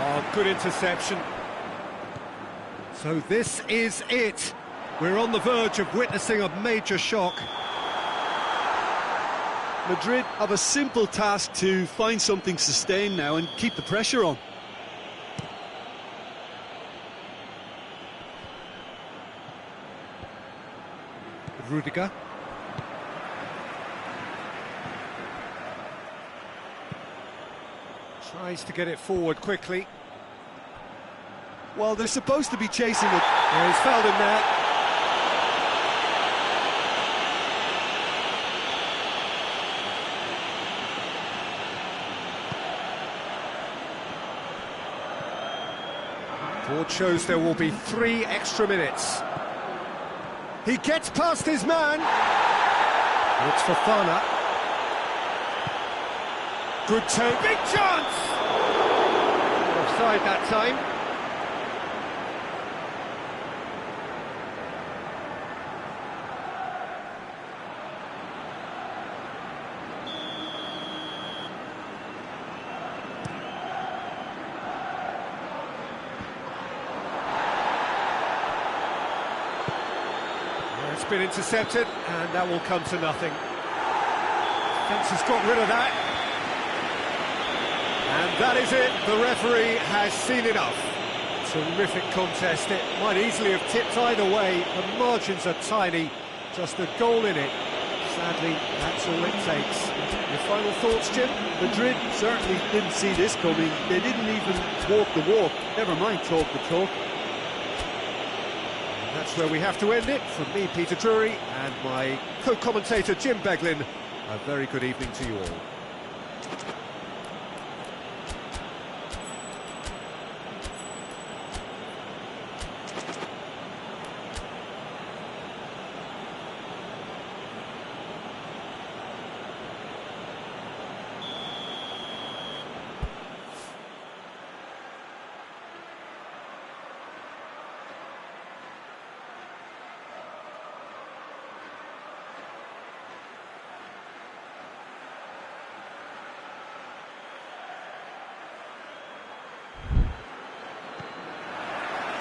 Oh, good interception. So this is it. We're on the verge of witnessing a major shock. Madrid have a simple task to find something sustained now and keep the pressure on. Rudiger. Tries to get it forward quickly. Well, they're supposed to be chasing it. Yeah, he's fouled him there. Board shows there will be 3 extra minutes. He gets past his man. It's Fofana. Good take. Big chance! Offside that time. It's been intercepted, and that will come to nothing. Defence has got rid of that. And that is it. The referee has seen enough. Terrific contest. It might easily have tipped either way. The margins are tiny. Just a goal in it. Sadly, that's all it takes. Your final thoughts, Jim? Madrid certainly didn't see this coming. They didn't even walk the walk. Never mind talk the talk. That's where we have to end it. From me, Peter Drury, and my co-commentator, Jim Beglin, a very good evening to you all.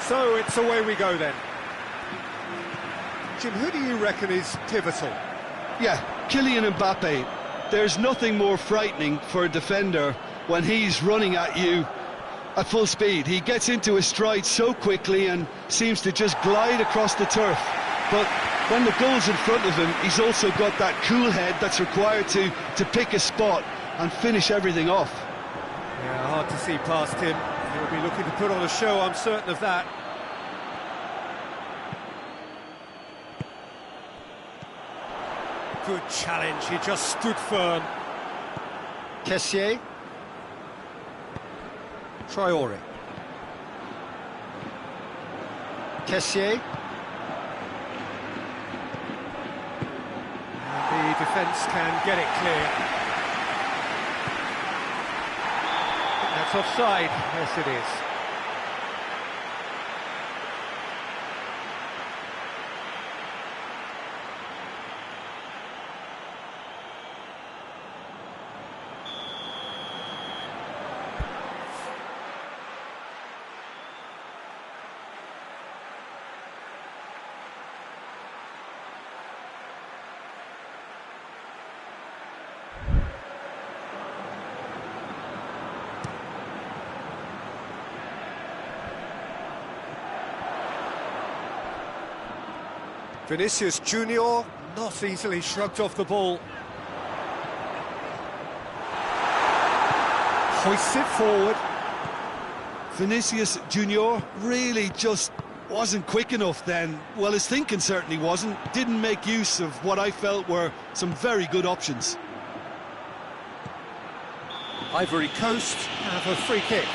So it's away we go then. Jim, who do you reckon is pivotal? Yeah, Kylian Mbappe. There's nothing more frightening for a defender when he's running at you at full speed. He gets into his stride so quickly and seems to just glide across the turf. But when the goal's in front of him, he's also got that cool head that's required to pick a spot and finish everything off. Yeah, hard to see past him. He'll be looking to put on a show, I'm certain of that. Good challenge, he just stood firm. Kessié. Traoré. Kessié. And the defence can get it clear. That's offside. Yes, it is. Vinicius Junior. Not easily shrugged off the ball. Hoists it forward. Vinicius Junior really just wasn't quick enough then. Well, his thinking certainly wasn't. Didn't make use of what I felt were some very good options. Ivory Coast have a free kick.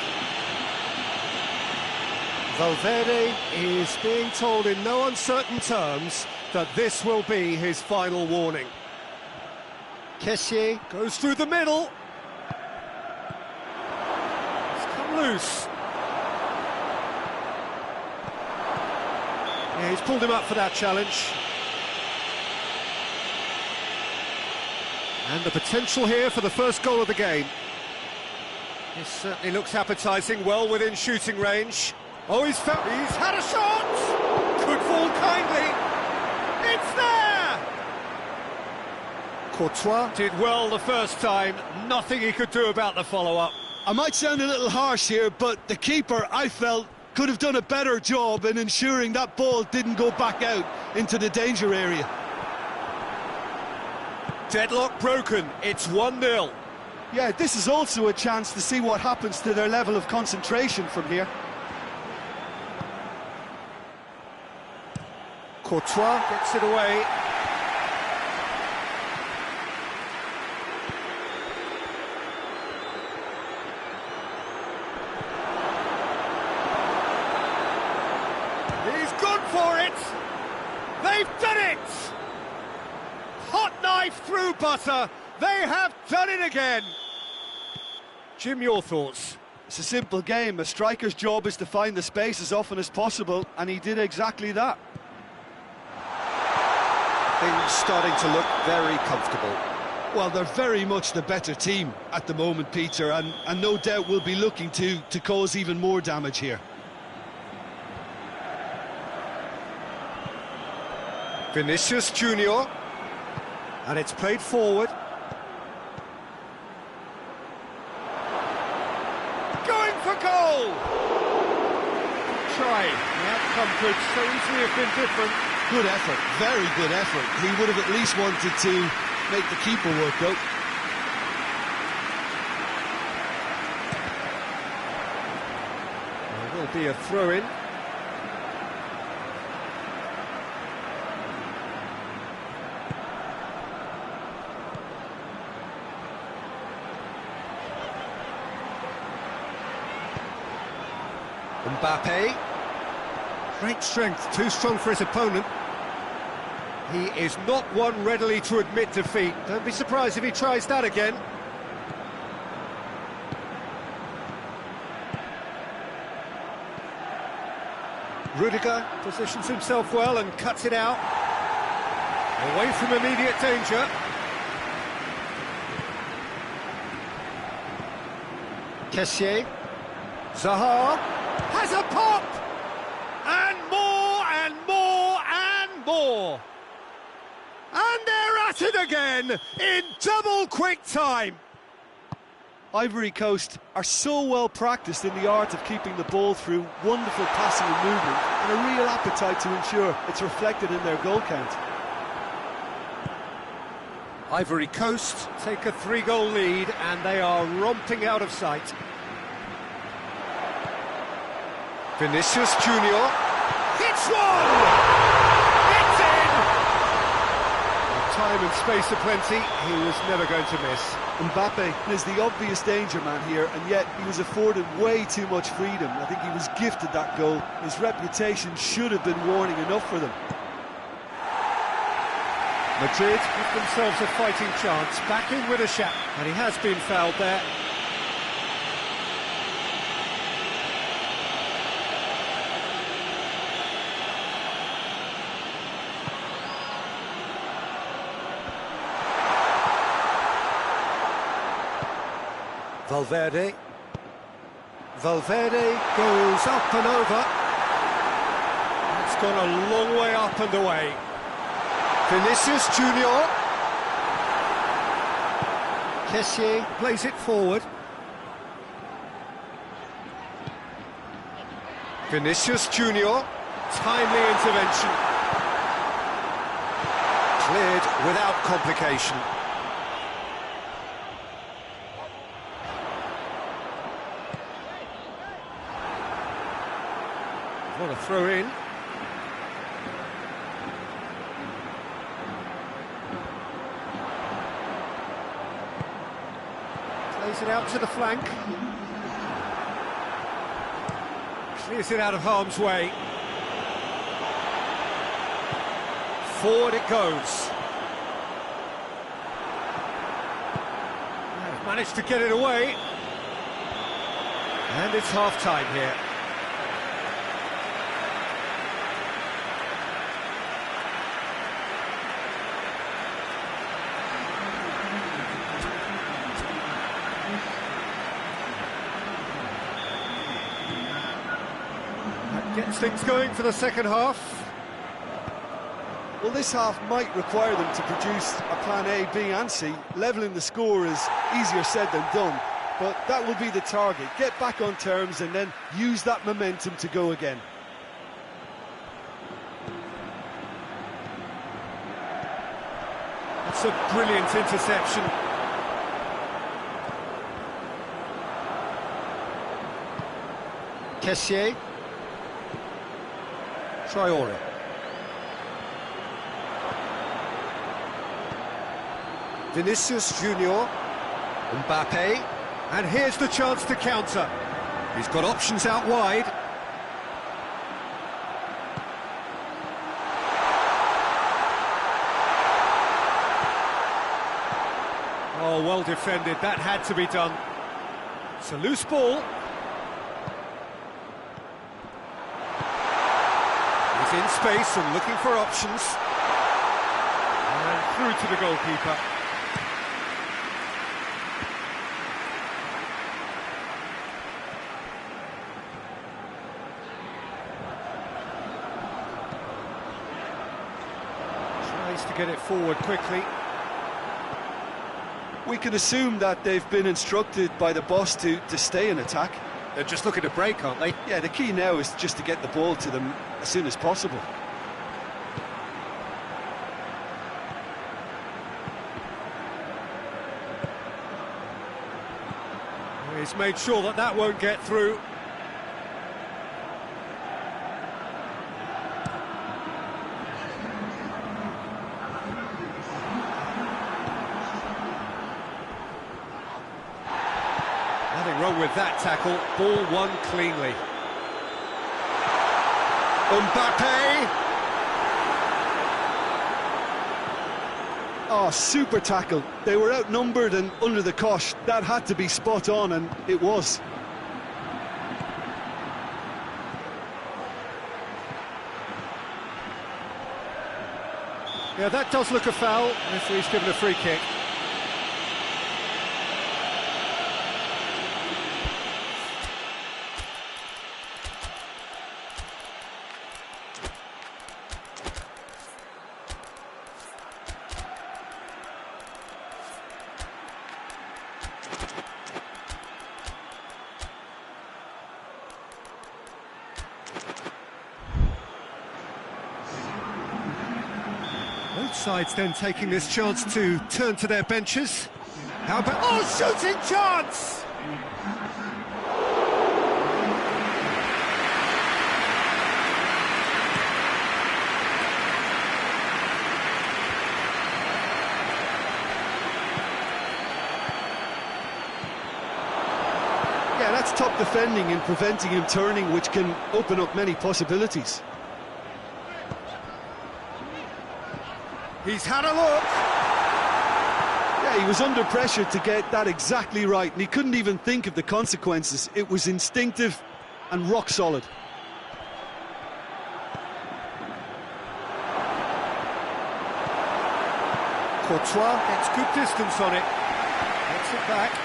Valverde is being told in no uncertain terms that this will be his final warning. Kessié goes through the middle. It's come loose. Yeah, he's pulled him up for that challenge. And the potential here for the first goal of the game. This certainly looks appetising, well within shooting range. Oh, he's had a shot! Could fall kindly. It's there! Courtois did well the first time. Nothing he could do about the follow-up. I might sound a little harsh here, but the keeper, I felt, could have done a better job in ensuring that ball didn't go back out into the danger area. Deadlock broken. It's 1-0. Yeah, this is also a chance to see what happens to their level of concentration from here. Courtois gets it away. He's gone for it! They've done it! Hot knife through butter! They have done it again! Jim, your thoughts? It's a simple game. A striker's job is to find the space as often as possible, and he did exactly that. Things starting to look very comfortable. Well, they're very much the better team at the moment, Peter, and no doubt will be looking to cause even more damage here. Vinicius Junior, and it's played forward. Going for goal! Try. The outcome could so easily have been different. Good effort, very good effort. He would have at least wanted to make the keeper work out. There will be a throw-in. Mbappe. Great strength, too strong for his opponent. He is not one readily to admit defeat. Don't be surprised if he tries that again. Rudiger positions himself well and cuts it out. Away from immediate danger. Kessié. Zaha has a pop! And more, and more, and more! And they're at it again, in double quick time! Ivory Coast are so well practiced in the art of keeping the ball through wonderful passing and movement, and a real appetite to ensure it's reflected in their goal count. Ivory Coast take a 3-goal lead, and they are romping out of sight. Vinicius Junior hits one! It's in! With time and space aplenty, he was never going to miss. Mbappe is the obvious danger man here, and yet he was afforded way too much freedom. I think he was gifted that goal. His reputation should have been warning enough for them. Madrid give themselves a fighting chance, back in with a shot, and he has been fouled there. Valverde. Valverde goes up and over. It's gone a long way up and away. Vinicius Junior. Kessié plays it forward. Vinicius Junior. Timely intervention. Cleared without complication. What a throw in. Plays it out to the flank. Clears it out of harm's way. Forward it goes. They've managed to get it away. And it's half-time here. That gets things going for the second half. Well, this half might require them to produce a plan A, B and C. Levelling the score is easier said than done, but that will be the target. Get back on terms and then use that momentum to go again. That's a brilliant interception. Kessié. Traoré. Vinicius Junior, Mbappe, and here's the chance to counter. He's got options out wide. Oh, well defended, that had to be done. It's a loose ball. He's in space and looking for options. And through to the goalkeeper. To get it forward quickly. We can assume that they've been instructed by the boss to stay in attack. They're just looking to break, aren't they? Yeah, the key now is just to get the ball to them as soon as possible. He's made sure that that won't get through. Nothing wrong with that tackle, ball won cleanly. Mbappe! Oh, super tackle. They were outnumbered and under the cosh. That had to be spot on, and it was. Yeah, that does look a foul. Referee's given a free kick. Both sides then taking this chance to turn to their benches. How about... Oh, shooting chance! Yeah, that's top defending and preventing him turning, which can open up many possibilities. He's had a look. Yeah, he was under pressure to get that exactly right, and he couldn't even think of the consequences. It was instinctive and rock solid. Courtois gets good distance on it. Gets it back.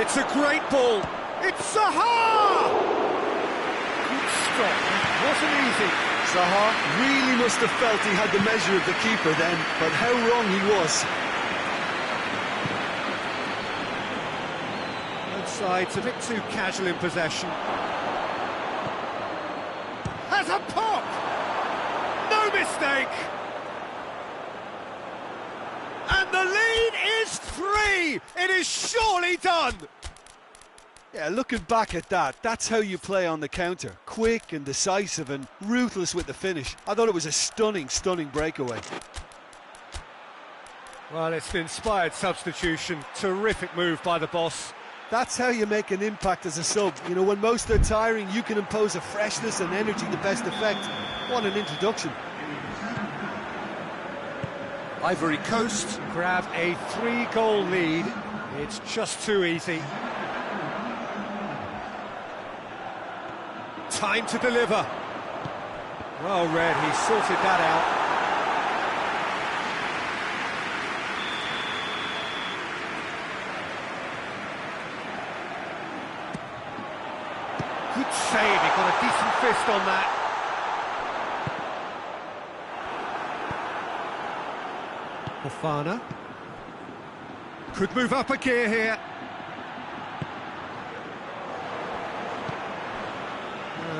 It's a great ball. It's Aaaa! Wasn't easy. Zaha really must have felt he had the measure of the keeper then, but how wrong he was. Both sides a bit too casual in possession. mistake! And the lead is 3! It is surely done! Yeah, looking back at that, that's how you play on the counter. Quick and decisive and ruthless with the finish. I thought it was a stunning, stunning breakaway. Well, it's an inspired substitution. Terrific move by the boss. That's how you make an impact as a sub. You know, when most are tiring, you can impose a freshness and energy to best effect. What an introduction. Ivory Coast grab a 3-goal lead. It's just too easy. Time to deliver. Well read, he sorted that out. Good save, he got a decent fist on that. Fofana. Could move up a gear here.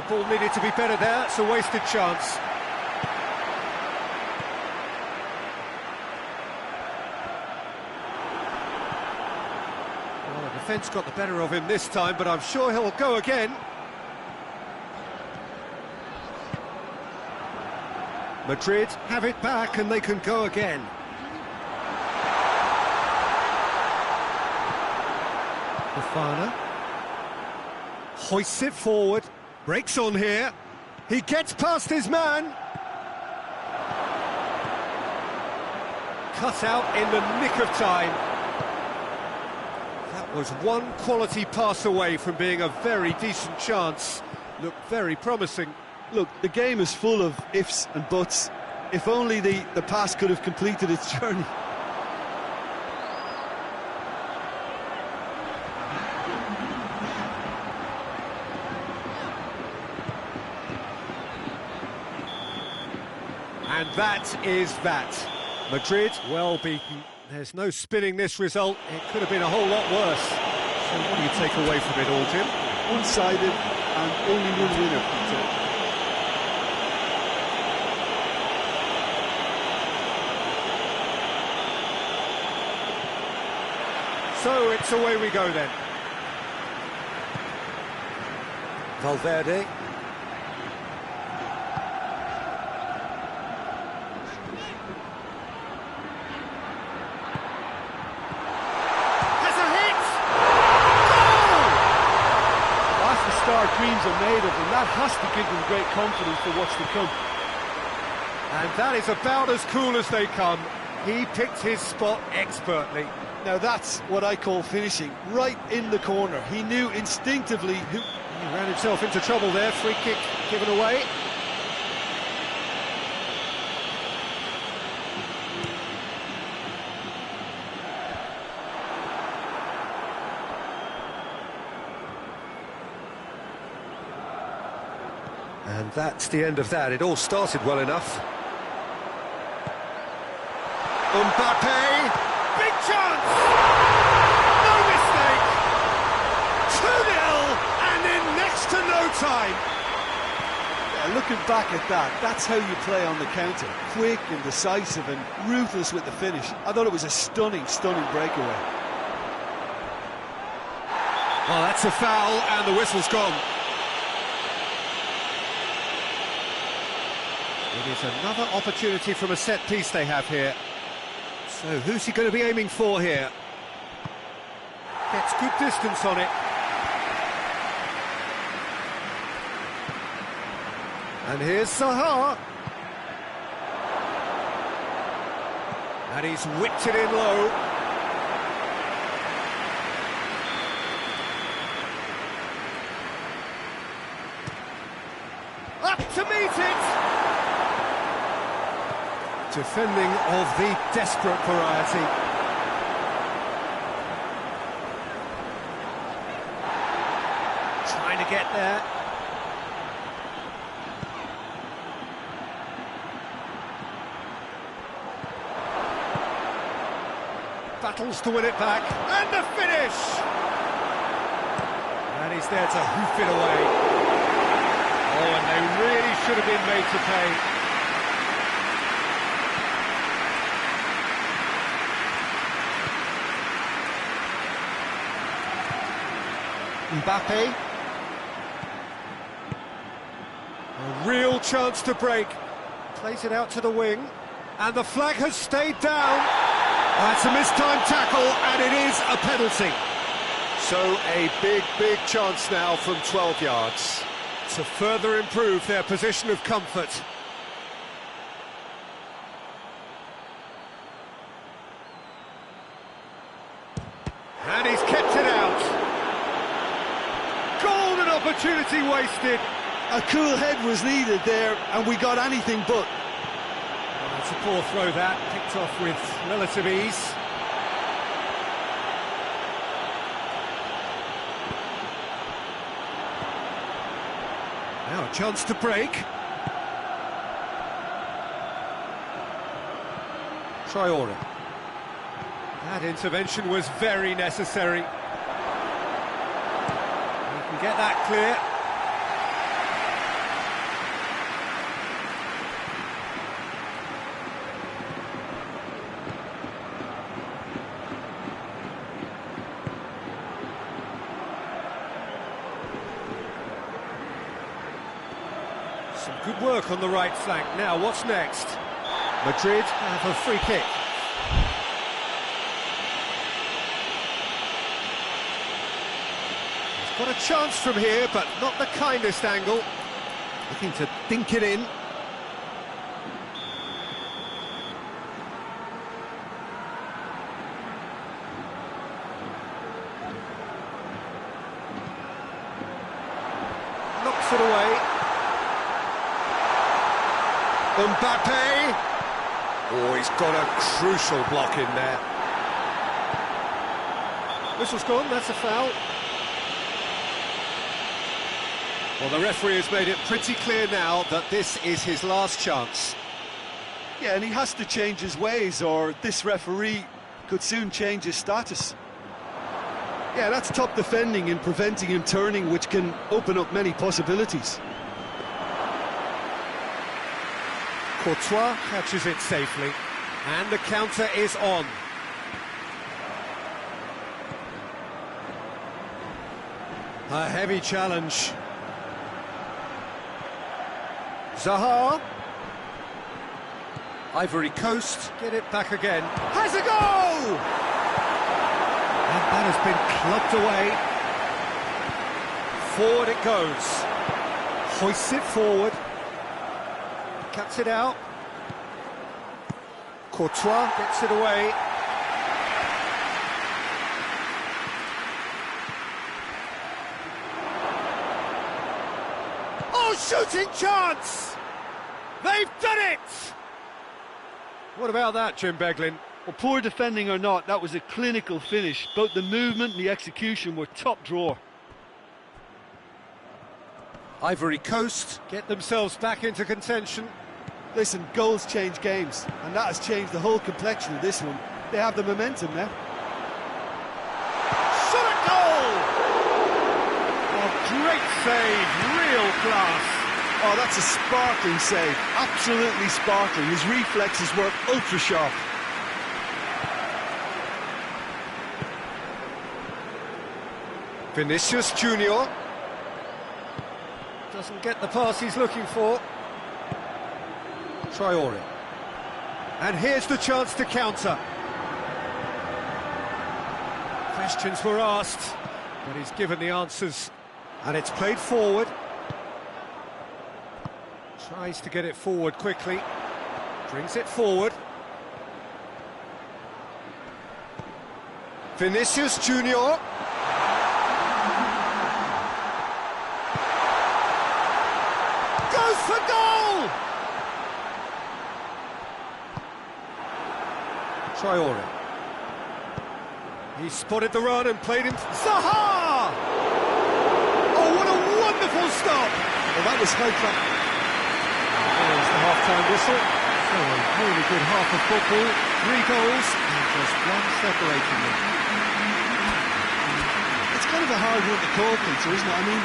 Ball needed to be better there, it's a wasted chance. Well, the defence got the better of him this time, but I'm sure he'll go again. Madrid have it back and they can go again. Fofana hoists it forward. Breaks on here. He gets past his man. Cut out in the nick of time. That was one quality pass away from being a very decent chance. Looked very promising. Look, the game is full of ifs and buts. If only the pass could have completed its journey. And that is that. Madrid, well beaten. There's no spinning this result. It could have been a whole lot worse. So what do you take away from it all, Jim? One-sided and only one winner. So it's away we go then. Valverde. Dreams are made of, and that has to give them great confidence for what's to come. And that is about as cool as they come. He picked his spot expertly. Now that's what I call finishing, right in the corner. He knew instinctively who... He ran himself into trouble there, free kick given away. And that's the end of that. It all started well enough. Mbappe! Big chance! No mistake! 2-0 and in next to no time. Yeah, looking back at that, that's how you play on the counter. Quick and decisive and ruthless with the finish. I thought it was a stunning, stunning breakaway. Well, that's a foul and the whistle's gone. It is another opportunity from a set piece they have here. So who's he going to be aiming for here? Gets good distance on it. And here's Aaaa. And he's whipped it in low. Up to meet it! Defending of the desperate variety. Trying to get there. Battles to win it back, and the finish! And he's there to hoof it away. Oh, and they really should have been made to pay. Mbappe. A real chance to break. Plays it out to the wing. And the flag has stayed down. That's a mistimed tackle, and it is a penalty. So a big chance now from 12 yards. To further improve their position of comfort. And he's kept it out. Golden opportunity wasted. A cool head was needed there, and we got anything but. It's a poor throw that, picked off with relative ease. Now a chance to break. Traore. That intervention was very necessary. He can get that clear. Some good work on the right flank. Now, what's next? Madrid have a free kick. He's got a chance from here, but not the kindest angle. Looking to dink it in. Knocks it away. Mbappe! Oh, he's got a crucial block in there. Whistle's gone, that's a foul. Well, the referee has made it pretty clear now that this is his last chance. Yeah, and he has to change his ways, or this referee could soon change his status. Yeah, that's top defending and preventing him turning, which can open up many possibilities. Courtois catches it safely, and the counter is on. A heavy challenge. Zaha. Ivory Coast get it back again. Has a goal! And that has been clubbed away. Forward it goes. Hoists it forward. Cuts it out. Courtois gets it away. Oh, shooting chance! They've done it! What about that, Jim Beglin? Well, poor defending or not, that was a clinical finish. Both the movement and the execution were top drawer. Ivory Coast get themselves back into contention. Listen, goals change games, and that has changed the whole complexion of this one. They have the momentum now. Shot a goal! Oh, great save, real class. Oh, that's a sparkling save, absolutely sparkling. His reflexes work ultra sharp. Vinicius Junior doesn't get the pass he's looking for. Traore. And here's the chance to counter. Questions were asked, but he's given the answers. And it's played forward. Tries to get it forward quickly. Brings it forward. Vinicius Junior. Goes for goal! Traore. He spotted the run and played him. Zaha! Oh, what a wonderful stop! Well, that was high class. There's the half-time whistle. So a really good half of football. 3 goals and just one separating them. It's kind of a hard one to call, Peter, isn't it? I mean,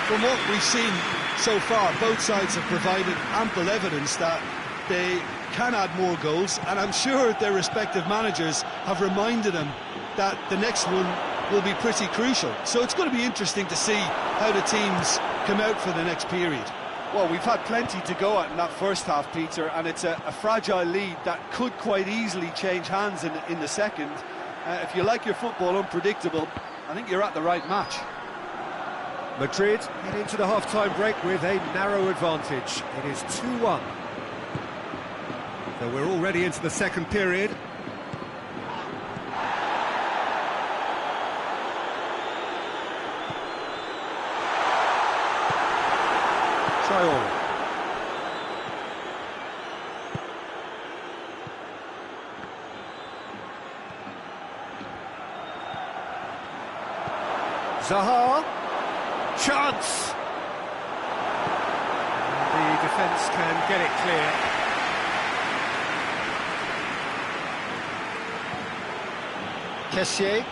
from what we've seen so far, both sides have provided ample evidence that they can add more goals, and I'm sure their respective managers have reminded them that the next one will be pretty crucial. So it's going to be interesting to see how the teams come out for the next period. Well, we've had plenty to go at in that first half, Peter, and it's a fragile lead that could quite easily change hands in the second. If you like your football unpredictable, I think you're at the right match. Madrid head into the half-time break with a narrow advantage. It is 2-1. So we're already into the second period. Traore. Zaha. Chance! And the defence can get it clear. Kessié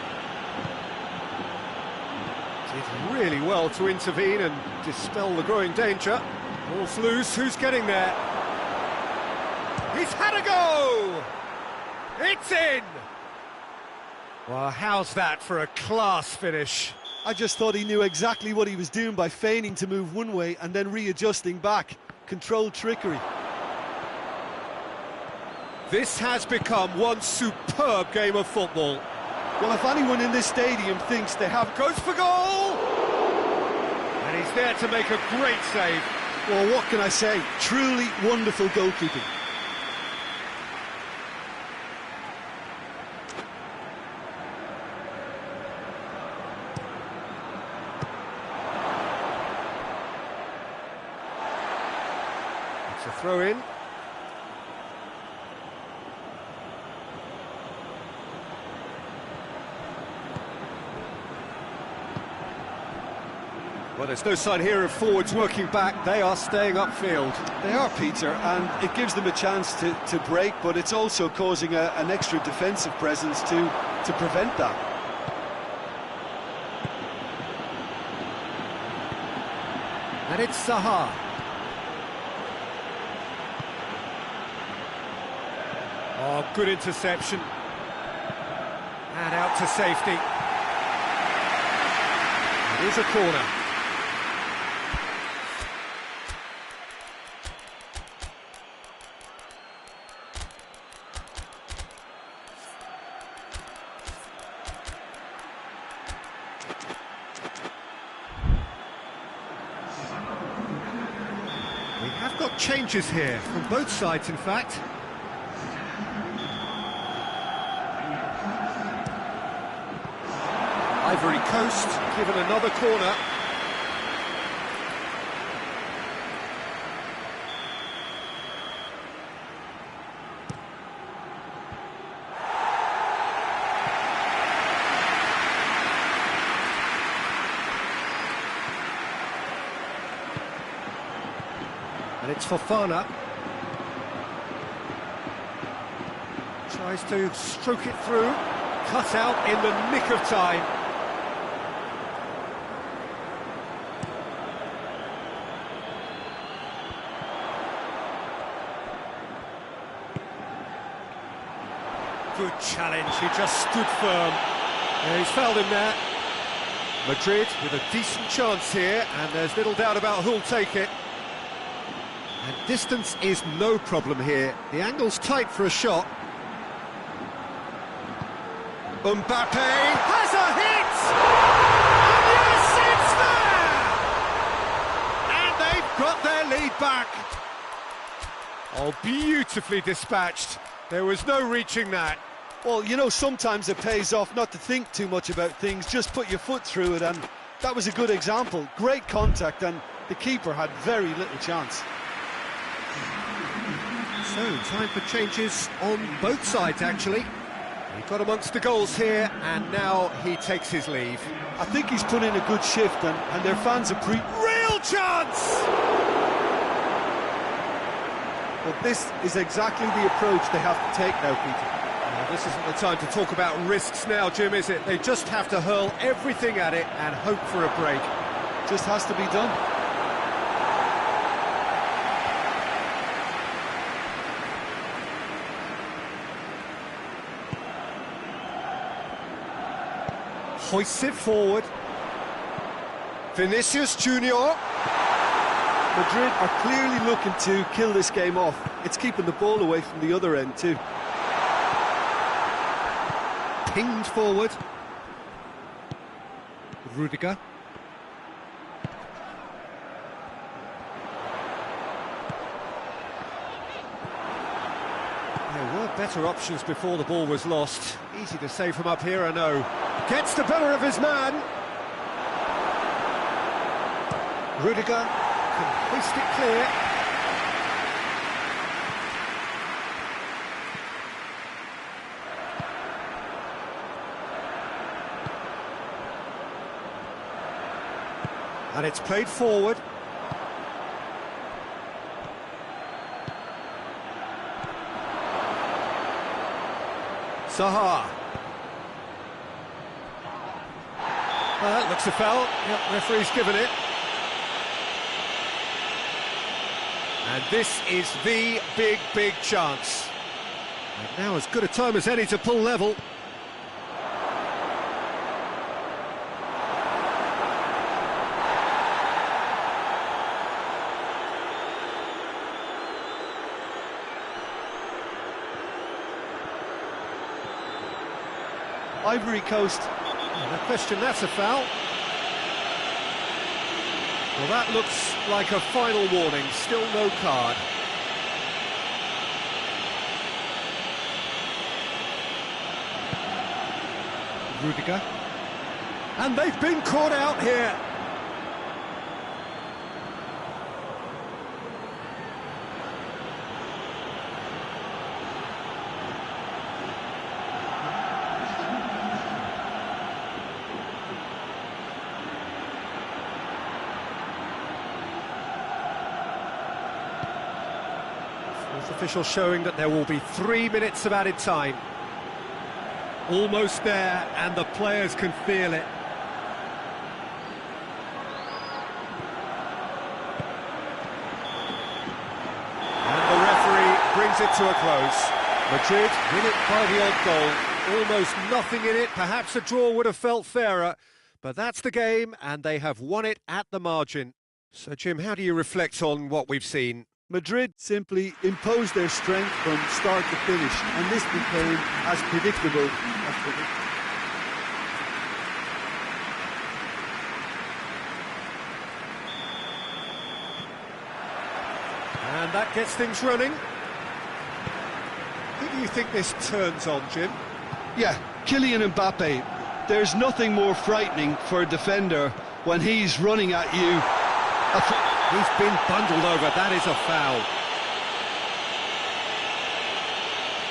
did really well to intervene and dispel the growing danger. Ball's loose, who's getting there? He's had a go! It's in! Well, how's that for a class finish? I just thought he knew exactly what he was doing by feigning to move one way and then readjusting back. Controlled trickery. This has become one superb game of football. Well, if anyone in this stadium thinks they have... Goes for goal! And he's there to make a great save. Well, what can I say? Truly wonderful goalkeeping. A throw in. Well, there's no sign here of forwards working back. They are staying upfield. They are, Peter, and it gives them a chance to break, but it's also causing an extra defensive presence to prevent that. And it's Zaha. Oh, good interception. And out to safety. It is a corner. We have got changes here, from both sides in fact. Ivory Coast given another corner. And it's Fofana. Tries to stroke it through. Cut out in the nick of time. Good challenge, he just stood firm. Yeah, he's fouled him there. Madrid with a decent chance here, and there's little doubt about who'll take it. And distance is no problem here. The angle's tight for a shot. Mbappe has a hit! And yes, it's there! And they've got their lead back. Oh, beautifully dispatched. There was no reaching that. Well, you know, sometimes it pays off not to think too much about things, just put your foot through it, and that was a good example. Great contact, and the keeper had very little chance. So, time for changes on both sides, actually. He got amongst the goals here, and now he takes his leave. I think he's put in a good shift, and their fans are real chance! But this is exactly the approach they have to take now, Peter. This isn't the time to talk about risks now, Jim, is it? They just have to hurl everything at it and hope for a break. Just has to be done. Hoists it forward. Vinicius Junior. Madrid are clearly looking to kill this game off. It's keeping the ball away from the other end too. Pinged forward. Rudiger. There were better options before the ball was lost. Easy to say from up here, I know. Gets the better of his man. Rudiger can hoist it clear. And it's played forward. Aaaa. Well, that looks a foul. Yep, referee's given it. And this is the big chance. And now as good a time as any to pull level. Ivory Coast. No question that's a foul. Well, that looks like a final warning. Still no card. Rudiger. And they've been caught out here. Official showing that there will be 3 minutes of added time. Almost there, and the players can feel it. And the referee brings it to a close. Madrid win it by the odd goal. Almost nothing in it. Perhaps a draw would have felt fairer, but that's the game, and they have won it at the margin. So, Jim, how do you reflect on what we've seen? Madrid simply imposed their strength from start to finish, and this became as predictable as predictable. And that gets things running. Who do you think this turns on, Jim? Yeah, Kylian Mbappe. There's nothing more frightening for a defender when he's running at you. He's been bundled over, that is a foul.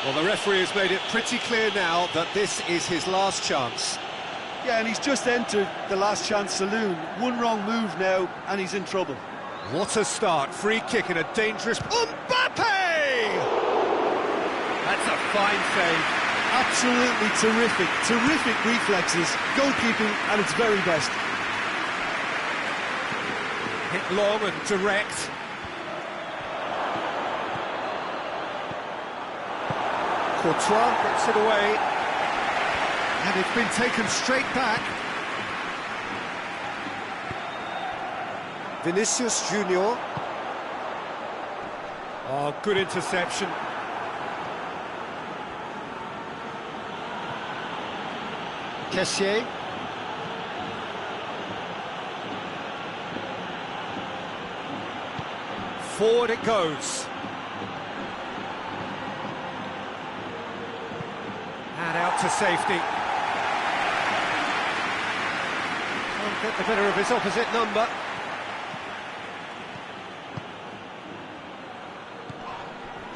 Well, the referee has made it pretty clear now that this is his last chance. Yeah, and he's just entered the last chance saloon. One wrong move now, and he's in trouble. What a start, free kick in a dangerous... Mbappe! That's a fine save. Absolutely terrific, terrific reflexes, goalkeeping at its very best. Hit long and direct. Courtois gets it away. And it's been taken straight back. Vinicius Junior. Oh, good interception. Kessié. Forward it goes. And out to safety. Can't get the better of his opposite number.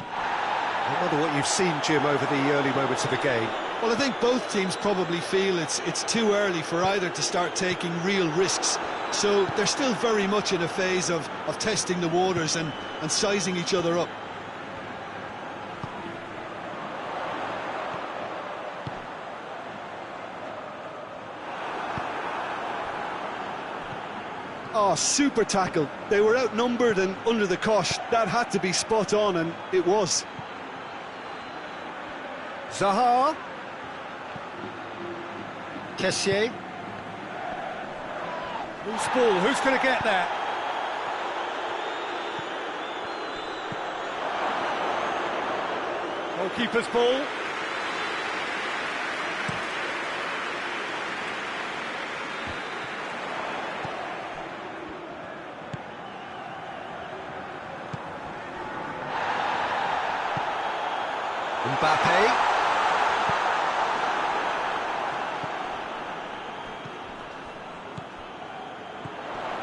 I wonder what you've seen, Jim, over the early moments of the game. Well, I think both teams probably feel it's too early for either to start taking real risks. So they're still very much in a phase of testing the waters and sizing each other up. Oh, super tackle. They were outnumbered and under the cosh. That had to be spot on, and it was. Aaaa. Kessié. Loose ball, who's going to get there? Goalkeeper's ball. Mbappe.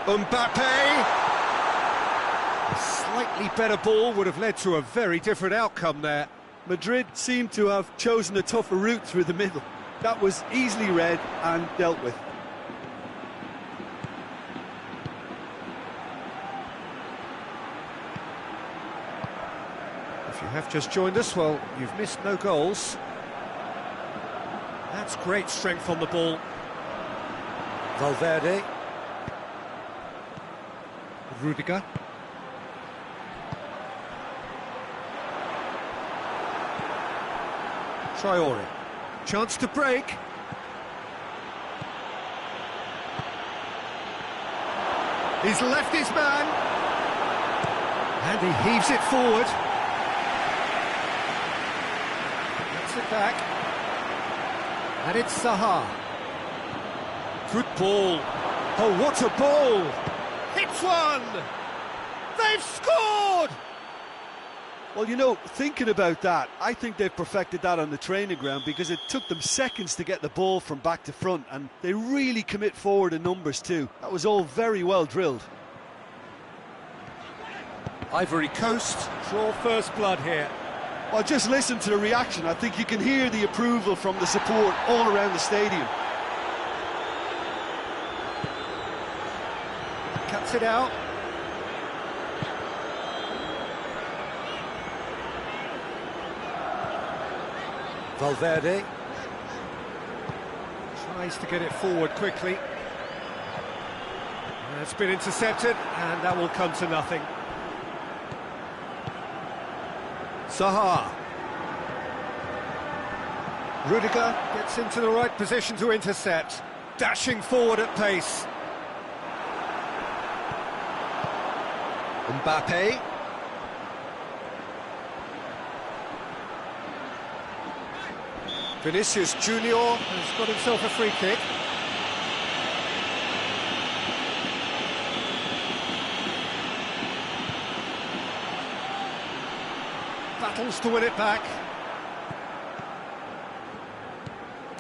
Mbappe! A slightly better ball would have led to a very different outcome there. Madrid seemed to have chosen a tougher route through the middle. That was easily read and dealt with. If you have just joined us, well, you've missed no goals. That's great strength on the ball. Valverde. Rudiger. Traore. Chance to break. He's left his man. And he heaves it forward. Gets it back. And it's Aaaa. Good ball. Oh, what a ball! Hits one! They've scored! Well, you know, thinking about that, I think they've perfected that on the training ground because it took them seconds to get the ball from back to front, and they really commit forward in numbers too. That was all very well drilled. Ivory Coast draw first blood here. Well, just listen to the reaction. I think you can hear the approval from the support all around the stadium. Cuts it out. Valverde. Tries to get it forward quickly. It's been intercepted, and that will come to nothing. Aaaa. Rudiger gets into the right position to intercept. Dashing forward at pace. Mbappe. Vinicius Junior has got himself a free kick. Battles to win it back.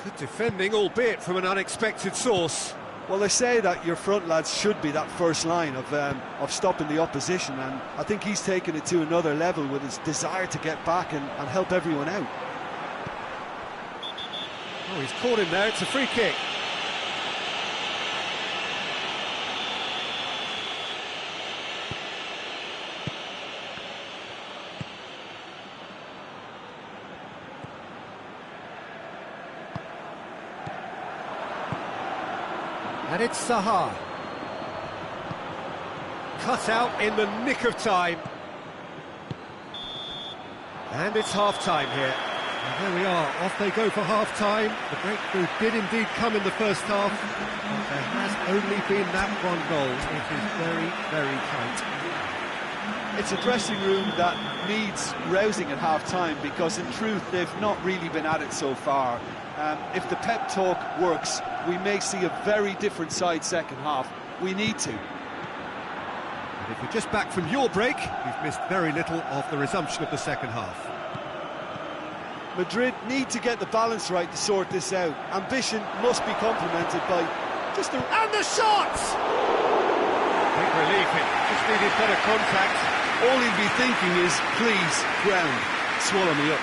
Good defending, albeit from an unexpected source. Well, they say that your front lads should be that first line of stopping the opposition, and I think he's taken it to another level with his desire to get back and help everyone out. Oh, he's caught him there, it's a free kick. And it's Aaaa. Cut out in the nick of time. And it's half-time here. And there we are, off they go for half-time. The breakthrough did indeed come in the first half, but there has only been that one goal. It is very, very tight. It's a dressing room that needs rousing at half-time because, in truth, they've not really been at it so far. If the pep talk works, we may see a very different side second half. We need to. And if you're just back from your break, you've missed very little of the resumption of the second half. Madrid need to get the balance right to sort this out. Ambition must be complemented by just a... And the shots! Big relief, it just needed better contact. All he'd be thinking is, please, ground, swallow me up.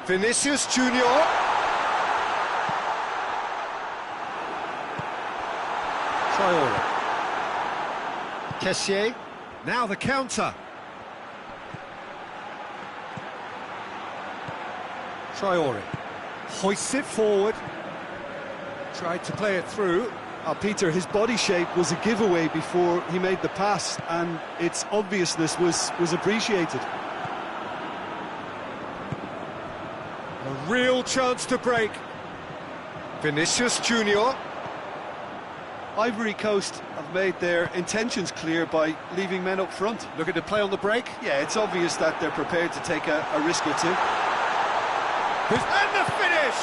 Vinicius Junior. Traore. Kessié. Now the counter. Traore. Hoists it forward. Tried to play it through. Peter, his body shape was a giveaway before he made the pass, and its obviousness was appreciated. A real chance to break. Vinicius Junior. Ivory Coast have made their intentions clear by leaving men up front. Looking to play on the break. Yeah, it's obvious that they're prepared to take a risk or two. And the finish!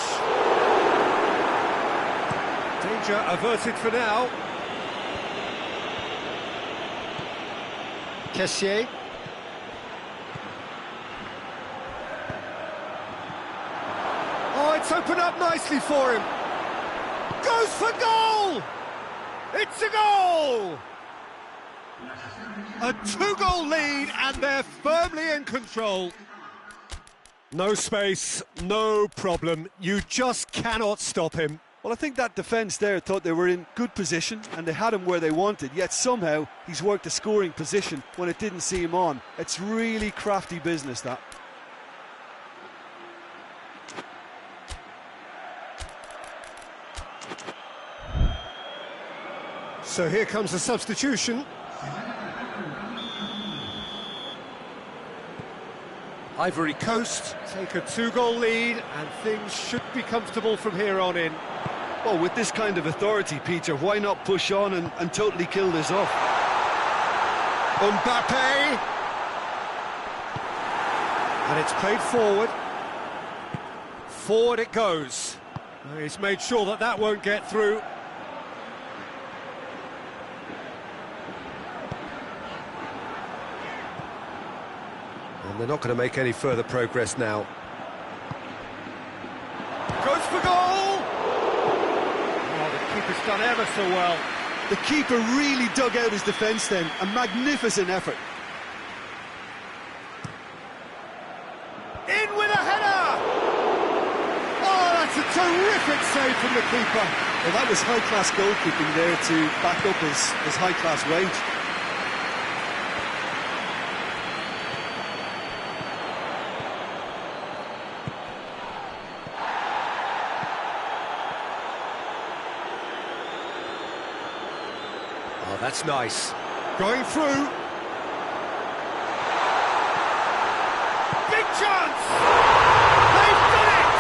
Danger averted for now. Kessié. Oh, it's opened up nicely for him. Goes for goal! It's a goal! A two-goal lead, and they're firmly in control. No space, no problem. You just cannot stop him. Well, I think that defence there thought they were in good position and they had him where they wanted, yet somehow he's worked a scoring position when it didn't see him on. It's really crafty business, that. So here comes a substitution. Ivory Coast take a two-goal lead, and things should be comfortable from here on in. Well, with this kind of authority, Peter, why not push on and totally kill this off? Mbappe! And it's played forward. Forward it goes. He's made sure that that won't get through. And they're not going to make any further progress now. Goes for goal! Oh, the keeper's done ever so well. The keeper really dug out his defence then. A magnificent effort. In with a header! Oh, that's a terrific save from the keeper. Well, that was high-class goalkeeping there to back up his high-class wage. Oh, that's nice. Going through. Big chance! They've done it!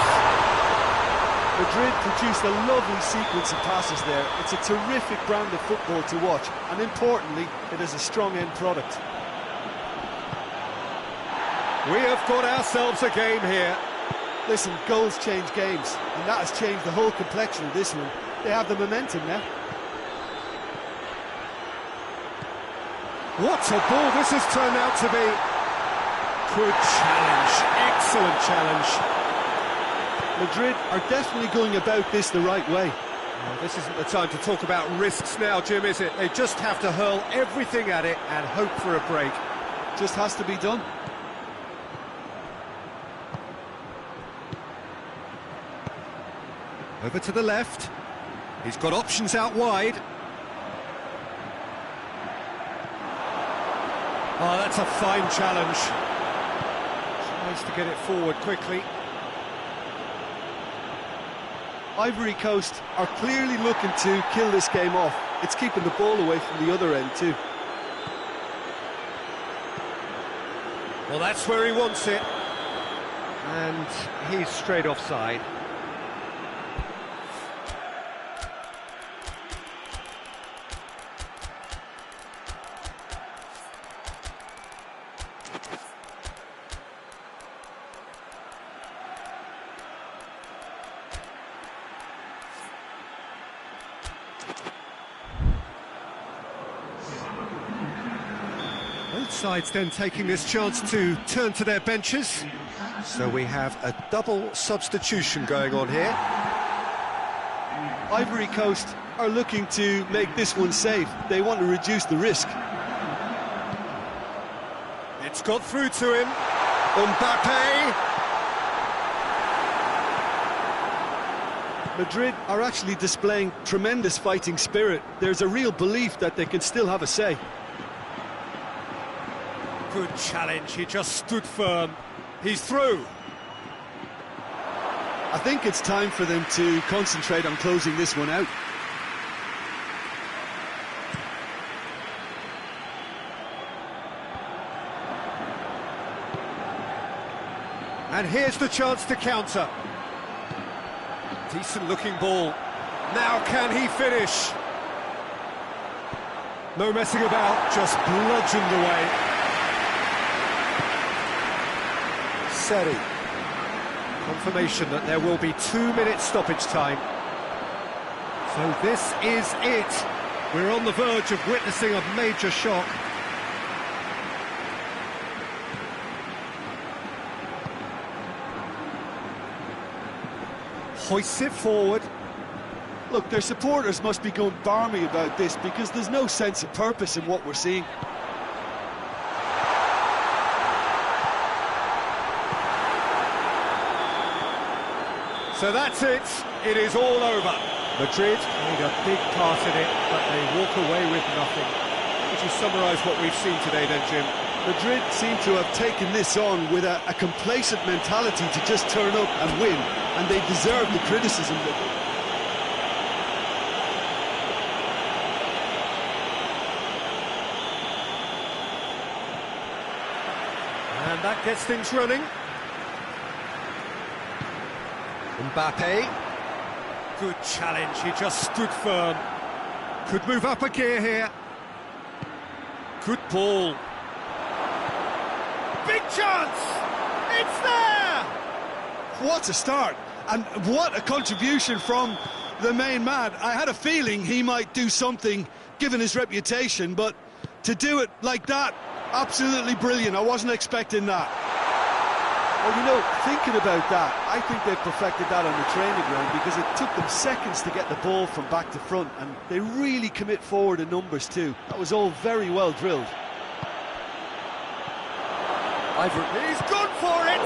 Madrid produced a lovely sequence of passes there. It's a terrific brand of football to watch, and importantly, it is a strong end product. We have got ourselves a game here. Listen, goals change games, and that has changed the whole complexion of this one. They have the momentum now. What a ball this has turned out to be. Good challenge, excellent challenge. Madrid are definitely going about this the right way. Well, this isn't the time to talk about risks now, Jim, is it? They just have to hurl everything at it and hope for a break. Just has to be done. Over to the left. He's got options out wide. Oh, that's a fine challenge. Tries to get it forward quickly. Ivory Coast are clearly looking to kill this game off. It's keeping the ball away from the other end too. Well, that's where he wants it. And he's straight offside. Both sides then taking this chance to turn to their benches. So we have a double substitution going on here. Ivory Coast are looking to make this one safe. They want to reduce the risk. It's got through to him. Mbappe. Madrid are actually displaying tremendous fighting spirit. There's a real belief that they can still have a say. Good challenge, he just stood firm. He's through. I think it's time for them to concentrate on closing this one out. And here's the chance to counter. Decent looking ball. Now can he finish? No messing about, just bludgeoned away. Seri. Confirmation that there will be 2-minute stoppage time. So this is it. We're on the verge of witnessing a major shock. Hoists it forward. Look, their supporters must be going barmy about this because there's no sense of purpose in what we're seeing. So that's it. It is all over. Madrid made a big part in it, but they walk away with nothing. Would you summarise what we've seen today then, Jim? Madrid seem to have taken this on with a complacent mentality to just turn up and win, and they deserve the criticism. And that gets things running. Mbappe. Good challenge, he just stood firm. Could move up a gear here. Good ball. Big chance! It's there! What a start, and what a contribution from the main man. I had a feeling he might do something, given his reputation, but to do it like that, absolutely brilliant. I wasn't expecting that. Well, you know, thinking about that, I think they've perfected that on the training ground because it took them seconds to get the ball from back to front, and they really commit forward in numbers too. That was all very well drilled. He's gone for it!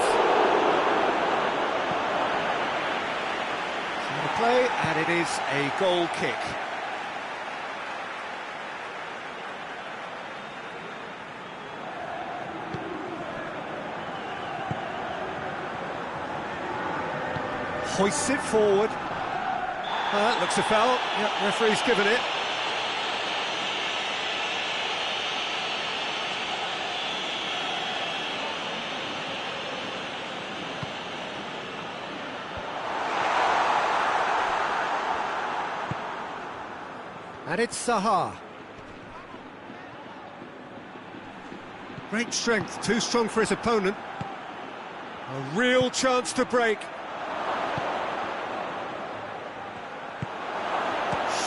On the play, and it is a goal kick. Hoists it forward. Looks a foul. Yep, referee's given it. And it's Aaaa. Great strength, too strong for his opponent. A real chance to break.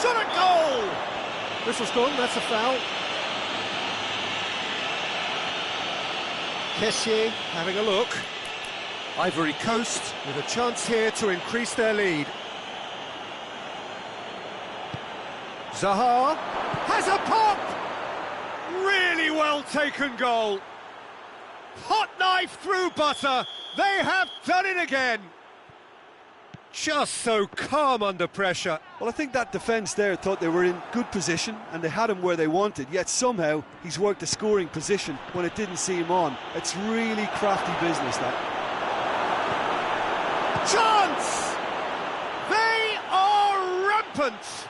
Shot at goal! Whistle's gone, that's a foul. Kessié having a look. Ivory Coast with a chance here to increase their lead. Aaaa has a pop! Really well taken goal. Hot knife through butter. They have done it again. Just so calm under pressure. Well, I think that defence there thought they were in good position and they had him where they wanted, yet somehow he's worked a scoring position when it didn't see him on. It's really crafty business, that. Chance! They are rampant!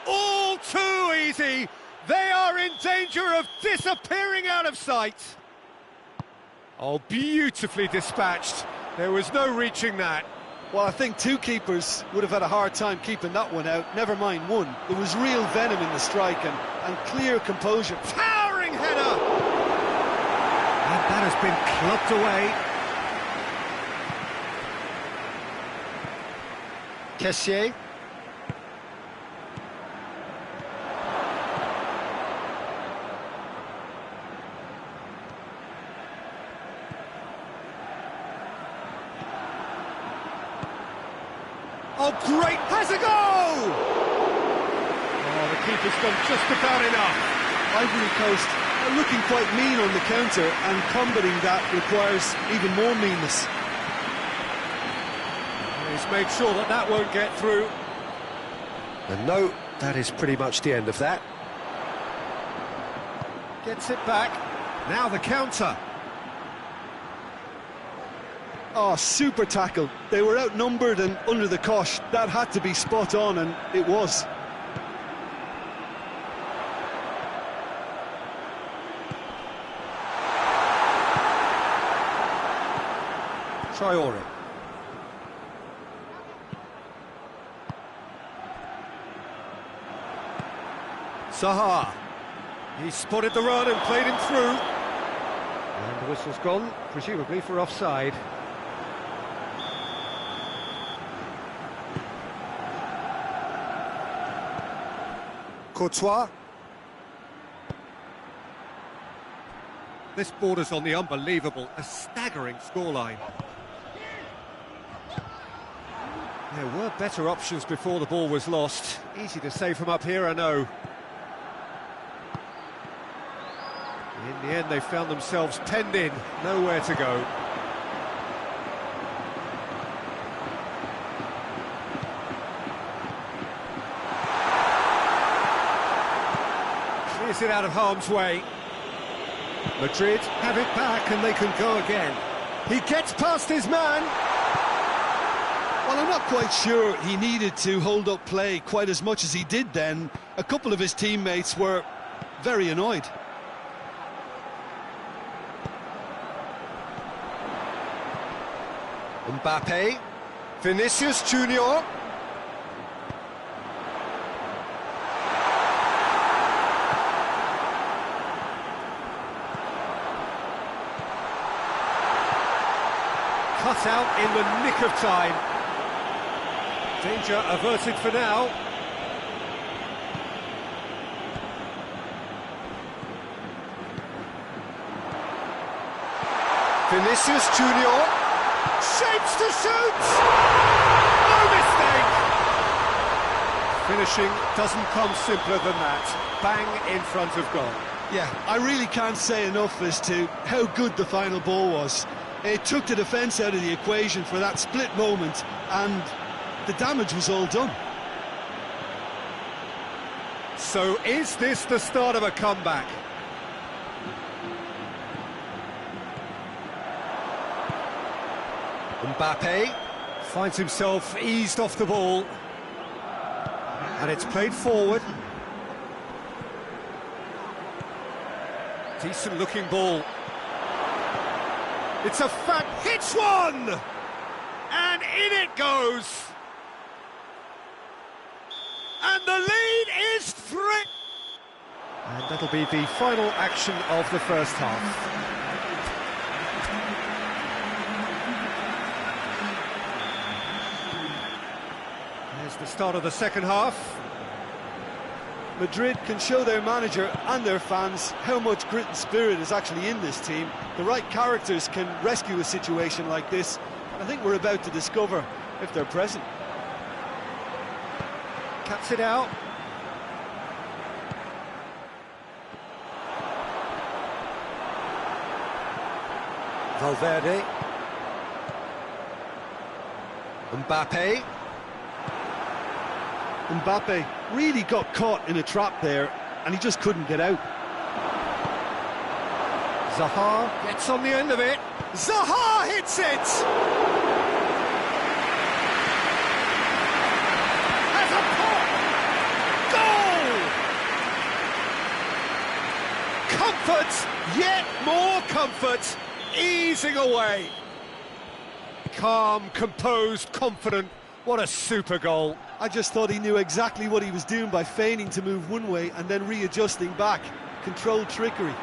All too easy. They are in danger of disappearing out of sight. Oh, beautifully dispatched. There was no reaching that. Well, I think two keepers would have had a hard time keeping that one out, never mind one. There was real venom in the strike and clear composure. Towering header! And that has been clubbed away. Kessié. Oh, great, has a go! Oh, the keeper's done just about enough. Ivory Coast are looking quite mean on the counter, and combating that requires even more meanness. He's made sure that that won't get through. And no, that is pretty much the end of that. Gets it back. Now the counter. Oh, super tackle. They were outnumbered and under the cosh. That had to be spot on, and it was. Traore. Zaha. He spotted the run and played him through. And the whistle's gone, presumably for offside. Courtois. This borders on the unbelievable, a staggering scoreline. There were better options before the ball was lost. Easy to say from up here, I know. In the end, they found themselves penned in, nowhere to go. Clears it out of harm's way. Madrid have it back and they can go again. He gets past his man. Well, I'm not quite sure he needed to hold up play quite as much as he did then. A couple of his teammates were very annoyed. Mbappe. Vinicius Junior. Cut out in the nick of time. Danger averted for now. Vinicius Junior. Shapes to shoot! No mistake! Finishing doesn't come simpler than that. Bang in front of goal. Yeah, I really can't say enough as to how good the final ball was. It took the defence out of the equation for that split moment, and the damage was all done. So is this the start of a comeback? Mbappe Finds himself eased off the ball. And it's played forward. Decent looking ball. It's a fact, hits one! And in it goes! And the lead is 3! And that'll be the final action of the first half. There's the start of the second half. Madrid can show their manager and their fans how much grit and spirit is actually in this team. The right characters can rescue a situation like this, and I think we're about to discover if they're present. Cuts it out. Valverde. Mbappe. Mbappe really got caught in a trap there, and he just couldn't get out. Zaha gets on the end of it. Zaha hits it! Has a pop! Goal! Comfort, yet more comfort, easing away. Calm, composed, confident. What a super goal. I just thought he knew exactly what he was doing by feigning to move one way and then readjusting back. Controlled trickery.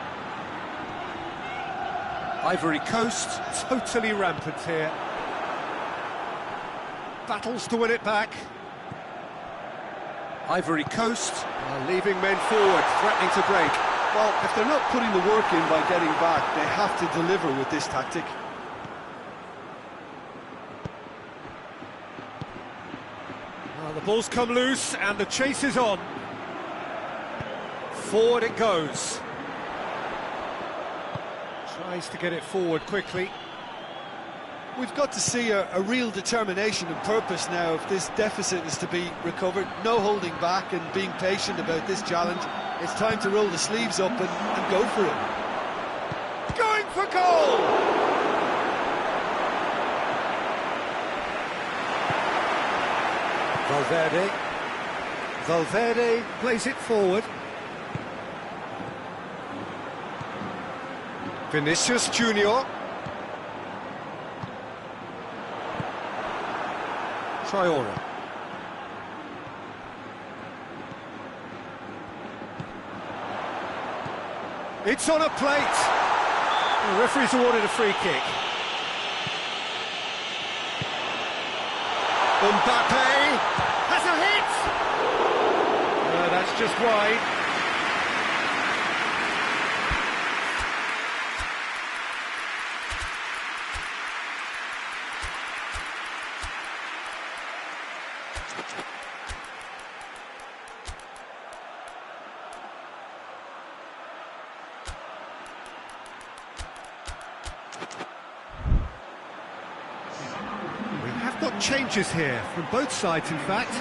Ivory Coast, totally rampant here. Battles to win it back. Ivory Coast. Leaving men forward, threatening to break. Well, if they're not putting the work in by getting back, they have to deliver with this tactic. Well, the ball's come loose and the chase is on. Forward it goes. Tries to get it forward quickly. We've got to see a real determination and purpose now if this deficit is to be recovered. No holding back and being patient about this challenge. It's time to roll the sleeves up and go for it. Going for goal! Valverde. Valverde plays it forward. Vinicius Junior. Traore. It's on a plate. The referee's awarded a free kick. Mbappe has a hit! No, that's just wide. Got changes here from both sides, in fact.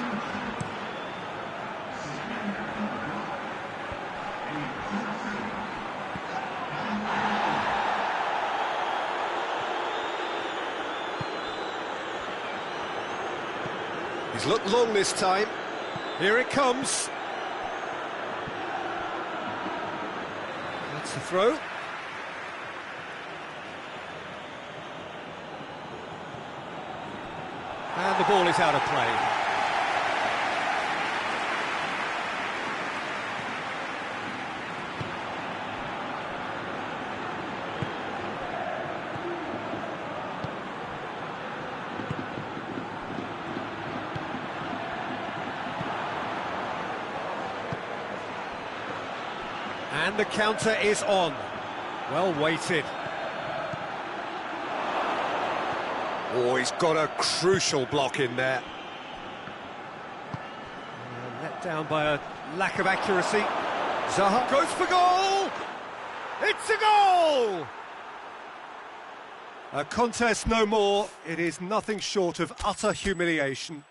He's looked long this time. Here it comes. That's the throw. And the ball is out of play. And the counter is on. Well weighted. Oh, he's got a crucial block in there. Let down by a lack of accuracy. Zaha goes for goal! It's a goal! A contest no more. It is nothing short of utter humiliation.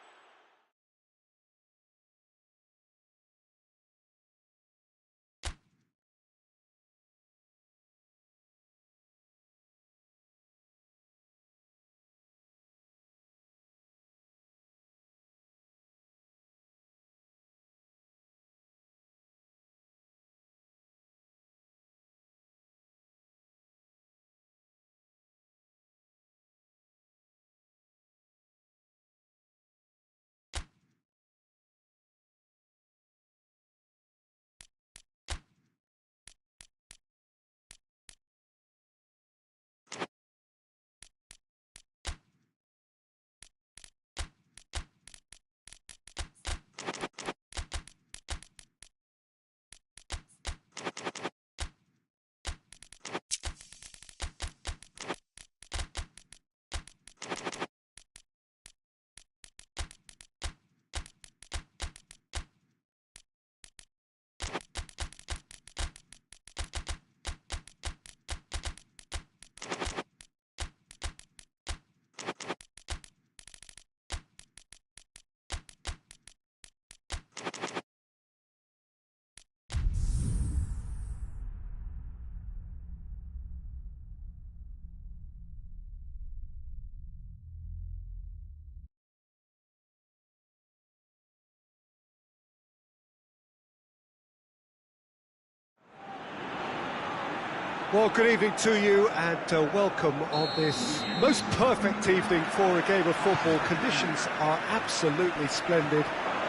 Well, good evening to you and welcome on this most perfect evening for a game of football. Conditions are absolutely splendid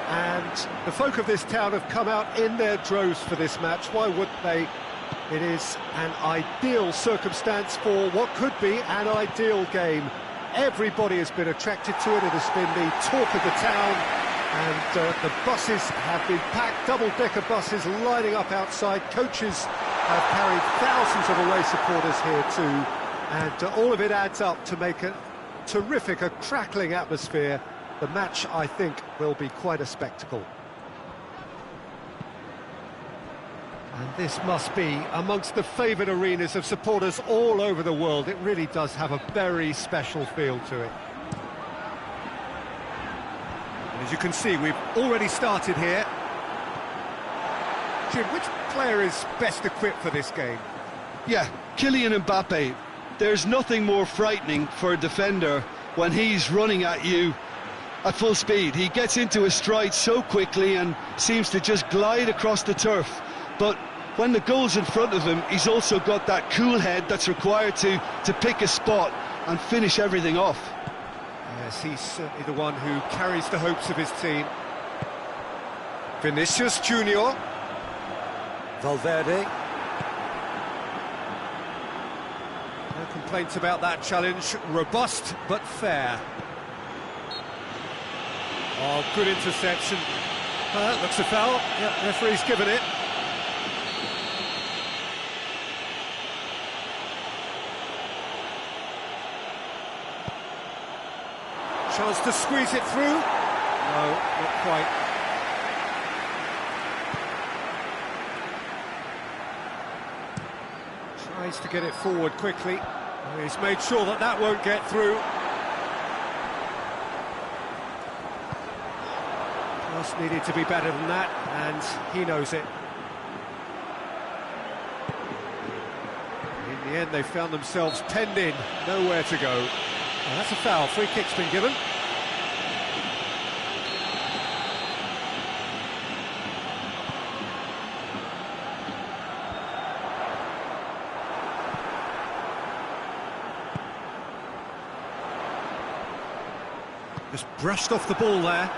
and the folk of this town have come out in their droves for this match. Why wouldn't they? It is an ideal circumstance for what could be an ideal game. Everybody has been attracted to it. It has been the talk of the town and the buses have been packed, double-decker buses lining up outside. Coaches have carried thousands of away supporters here too, and all of it adds up to make a terrific, a crackling atmosphere. The match, I think, will be quite a spectacle. And this must be amongst the favoured arenas of supporters all over the world. It really does have a very special feel to it. And as you can see, we've already started here. Jim, which player is best equipped for this game? Yeah, Kylian Mbappe. There's nothing more frightening for a defender when he's running at you at full speed. He gets into his stride so quickly and seems to just glide across the turf. But when the goal's in front of him, he's also got that cool head that's required to pick a spot and finish everything off. Yes, he's certainly the one who carries the hopes of his team. Vinicius Junior. Valverde. No complaints about that challenge. Robust but fair. Oh, good interception. Looks a foul. Yeah, referee's given it. Chance to squeeze it through. No, not quite. Tries to get it forward quickly. He's made sure that that won't get through. Pass needed to be better than that, and he knows it. In the end, they found themselves penned in, nowhere to go. Well, that's a foul. Free kick's been given. Just brushed off the ball there.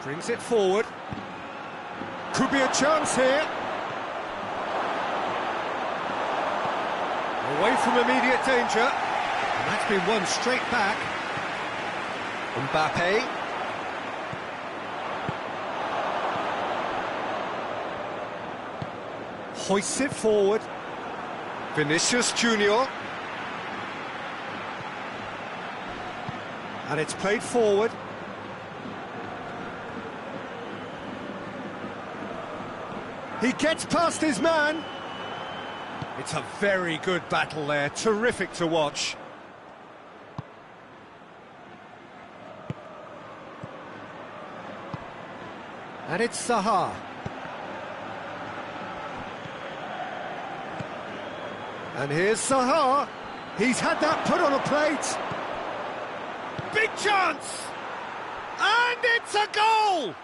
Brings it forward. Could be a chance here. Away from immediate danger. And that's been won straight back. Mbappe. Hoists it forward. Vinicius Junior. And it's played forward. He gets past his man. It's a very good battle there, terrific to watch. And it's Aaaa. And here's Aaaa. He's had that put on a plate. Big chance! And it's a goal!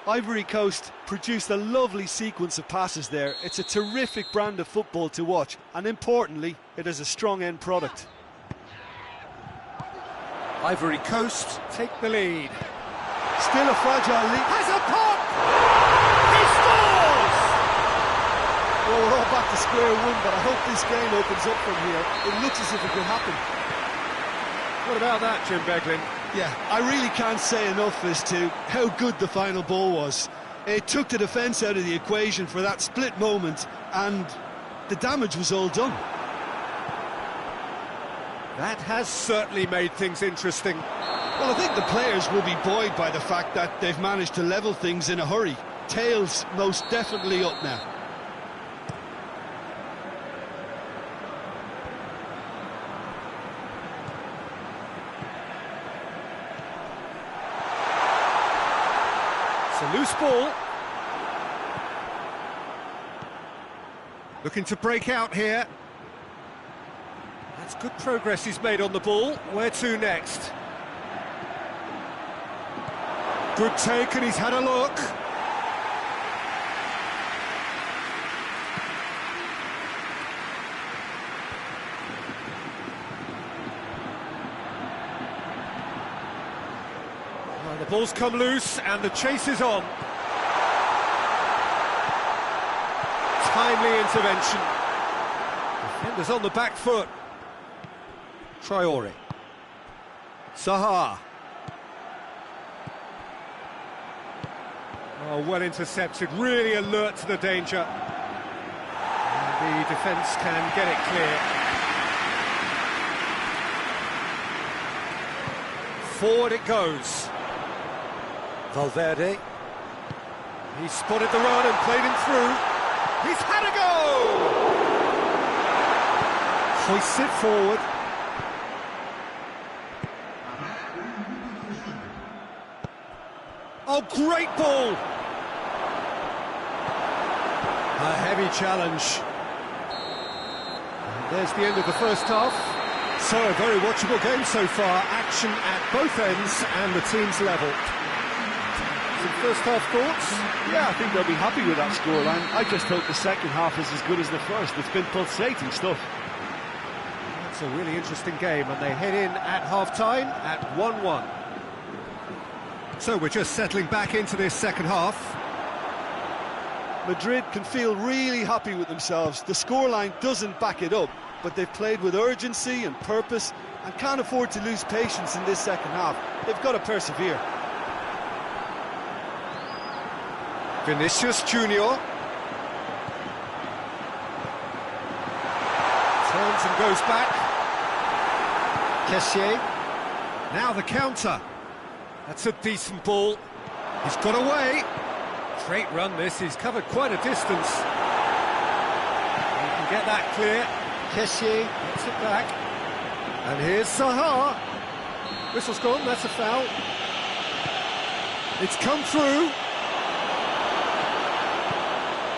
Ivory Coast produced a lovely sequence of passes there. It's a terrific brand of football to watch, and importantly, it is a strong end product. Ivory Coast take the lead. Still a fragile lead. Has a pop! He scores! Well, we're all back to square one, but I hope this game opens up from here. It looks as if it could happen. What about that, Jim Beglin? Yeah, I really can't say enough as to how good the final ball was. It took the defence out of the equation for that split moment, and the damage was all done. That has certainly made things interesting. Well, I think the players will be buoyed by the fact that they've managed to level things in a hurry. Tails most definitely up now. A loose ball. Looking to break out here. That's good progress he's made on the ball. Where to next? Good take, and he's had a look. The ball's come loose and the chase is on. Timely intervention. Defenders on the back foot. Traore. Aaaa. Oh, well intercepted, really alert to the danger. And the defence can get it clear. Forward it goes. Valverde. He spotted the run and played him through. He's had a go! Hoists it forward. Oh, great ball! A heavy challenge. And there's the end of the first half. So, a very watchable game so far. Action at both ends and the team's level. First half thoughts? Yeah, I think they'll be happy with that scoreline. I just hope the second half is as good as the first. It's been pulsating stuff. a really interesting game, and they head in at half-time at 1-1. So we're just settling back into this second half. Madrid can feel really happy with themselves. The scoreline doesn't back it up, but they've played with urgency and purpose and can't afford to lose patience in this second half. They've got to persevere. Vinicius Junior turns and goes back. Kessié. Now the counter. That's a decent ball. He's got away. Great run this, he's covered quite a distance. He can get that clear. Kessié gets it back. And here's Aaaa. Whistle's gone, that's a foul. It's come through.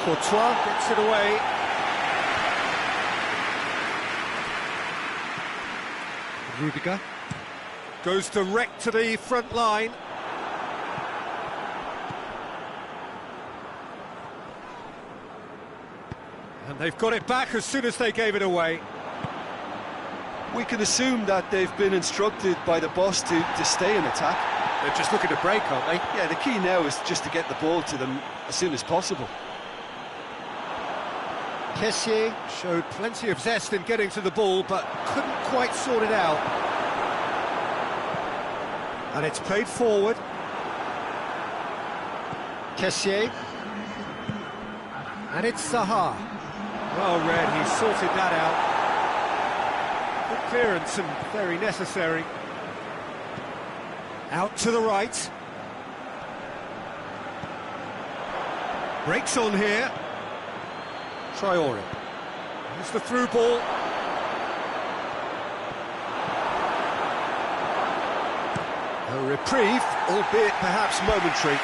Courtois gets it away. Rudiger goes direct to the front line. And they've got it back as soon as they gave it away. We can assume that they've been instructed by the boss to stay in attack. They're just looking to break, aren't they? Yeah, the key now is just to get the ball to them as soon as possible. Kessié showed plenty of zest in getting to the ball, but couldn't quite sort it out. And it's played forward. Kessié. And it's Aaaa. Well read, he sorted that out. Good clearance and very necessary. Out to the right. Breaks on here. Traore. Here's the through ball. A reprieve, albeit perhaps momentary.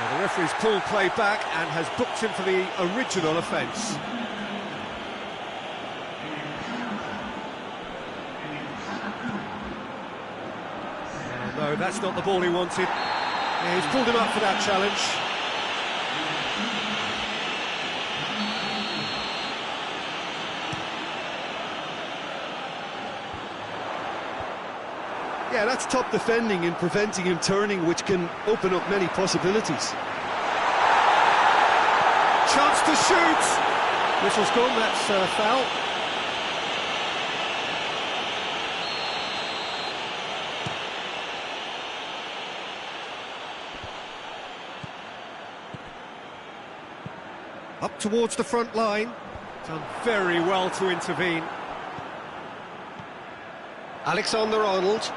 Well, the referee's pulled play back and has booked him for the original offence. No, that's not the ball he wanted. Yeah, he's pulled him up for that challenge. Yeah, that's top defending in preventing him turning, which can open up many possibilities. Chance to shoot! Whistle's gone, that's a foul. Up towards the front line. Done very well to intervene. Alexander-Arnold.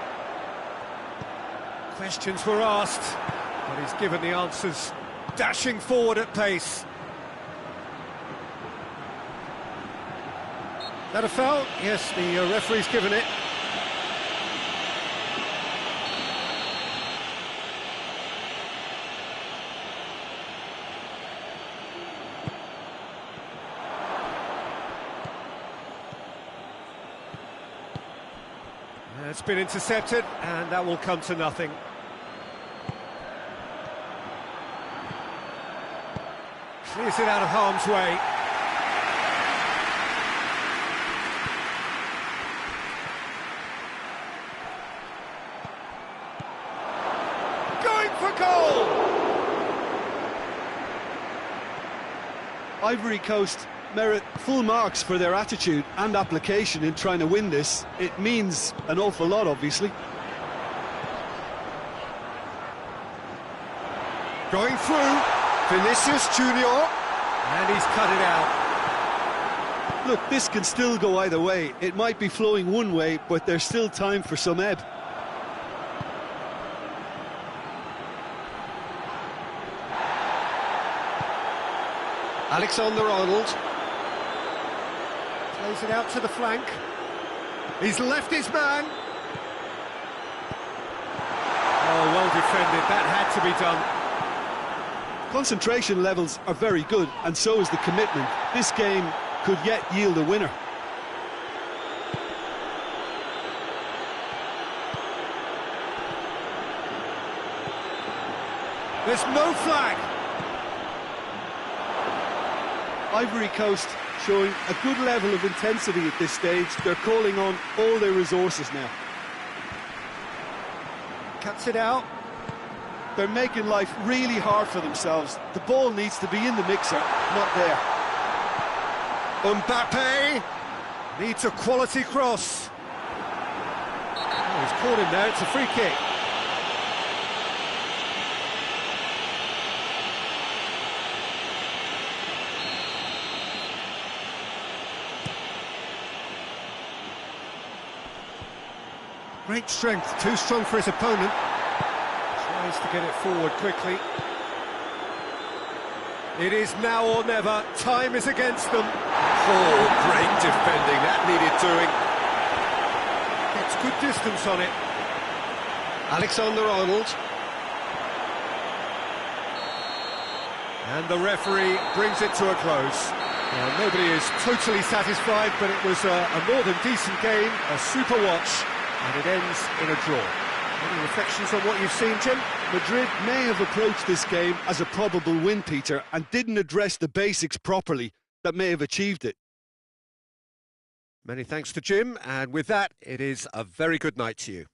Questions were asked, but he's given the answers, dashing forward at pace. That a foul? Yes, the referee's given it. It's been intercepted, and that will come to nothing. Clears it out of harm's way. Going for goal! Ivory Coast merit full marks for their attitude and application in trying to win this. It means an awful lot, obviously. Going through, Vinicius Junior, and he's cut it out. Look, this can still go either way. It might be flowing one way, but there's still time for some ebb. Alexander-Arnold plays it out to the flank. He's left his man. defended, that had to be done. Concentration levels are very good, and so is the commitment. This game could yet yield a winner. There's no flag. Ivory Coast showing a good level of intensity at this stage. They're calling on all their resources now. Cuts it out. They're making life really hard for themselves. The ball needs to be in the mixer, not there. Mbappe needs a quality cross. Oh, he's caught him there, it's a free kick. Great strength, too strong for his opponent. Tries to get it forward quickly. It is now or never. Time is against them. Oh, great defending. That needed doing. Gets good distance on it. Alexander-Arnold. And the referee brings it to a close. Well, nobody is totally satisfied, but it was a more than decent game, a super watch, and it ends in a draw. Any reflections on what you've seen, Jim? Madrid may have approached this game as a probable win, Peter, and didn't address the basics properly that may have achieved it. Many thanks to Jim, and with that, it is a very good night to you.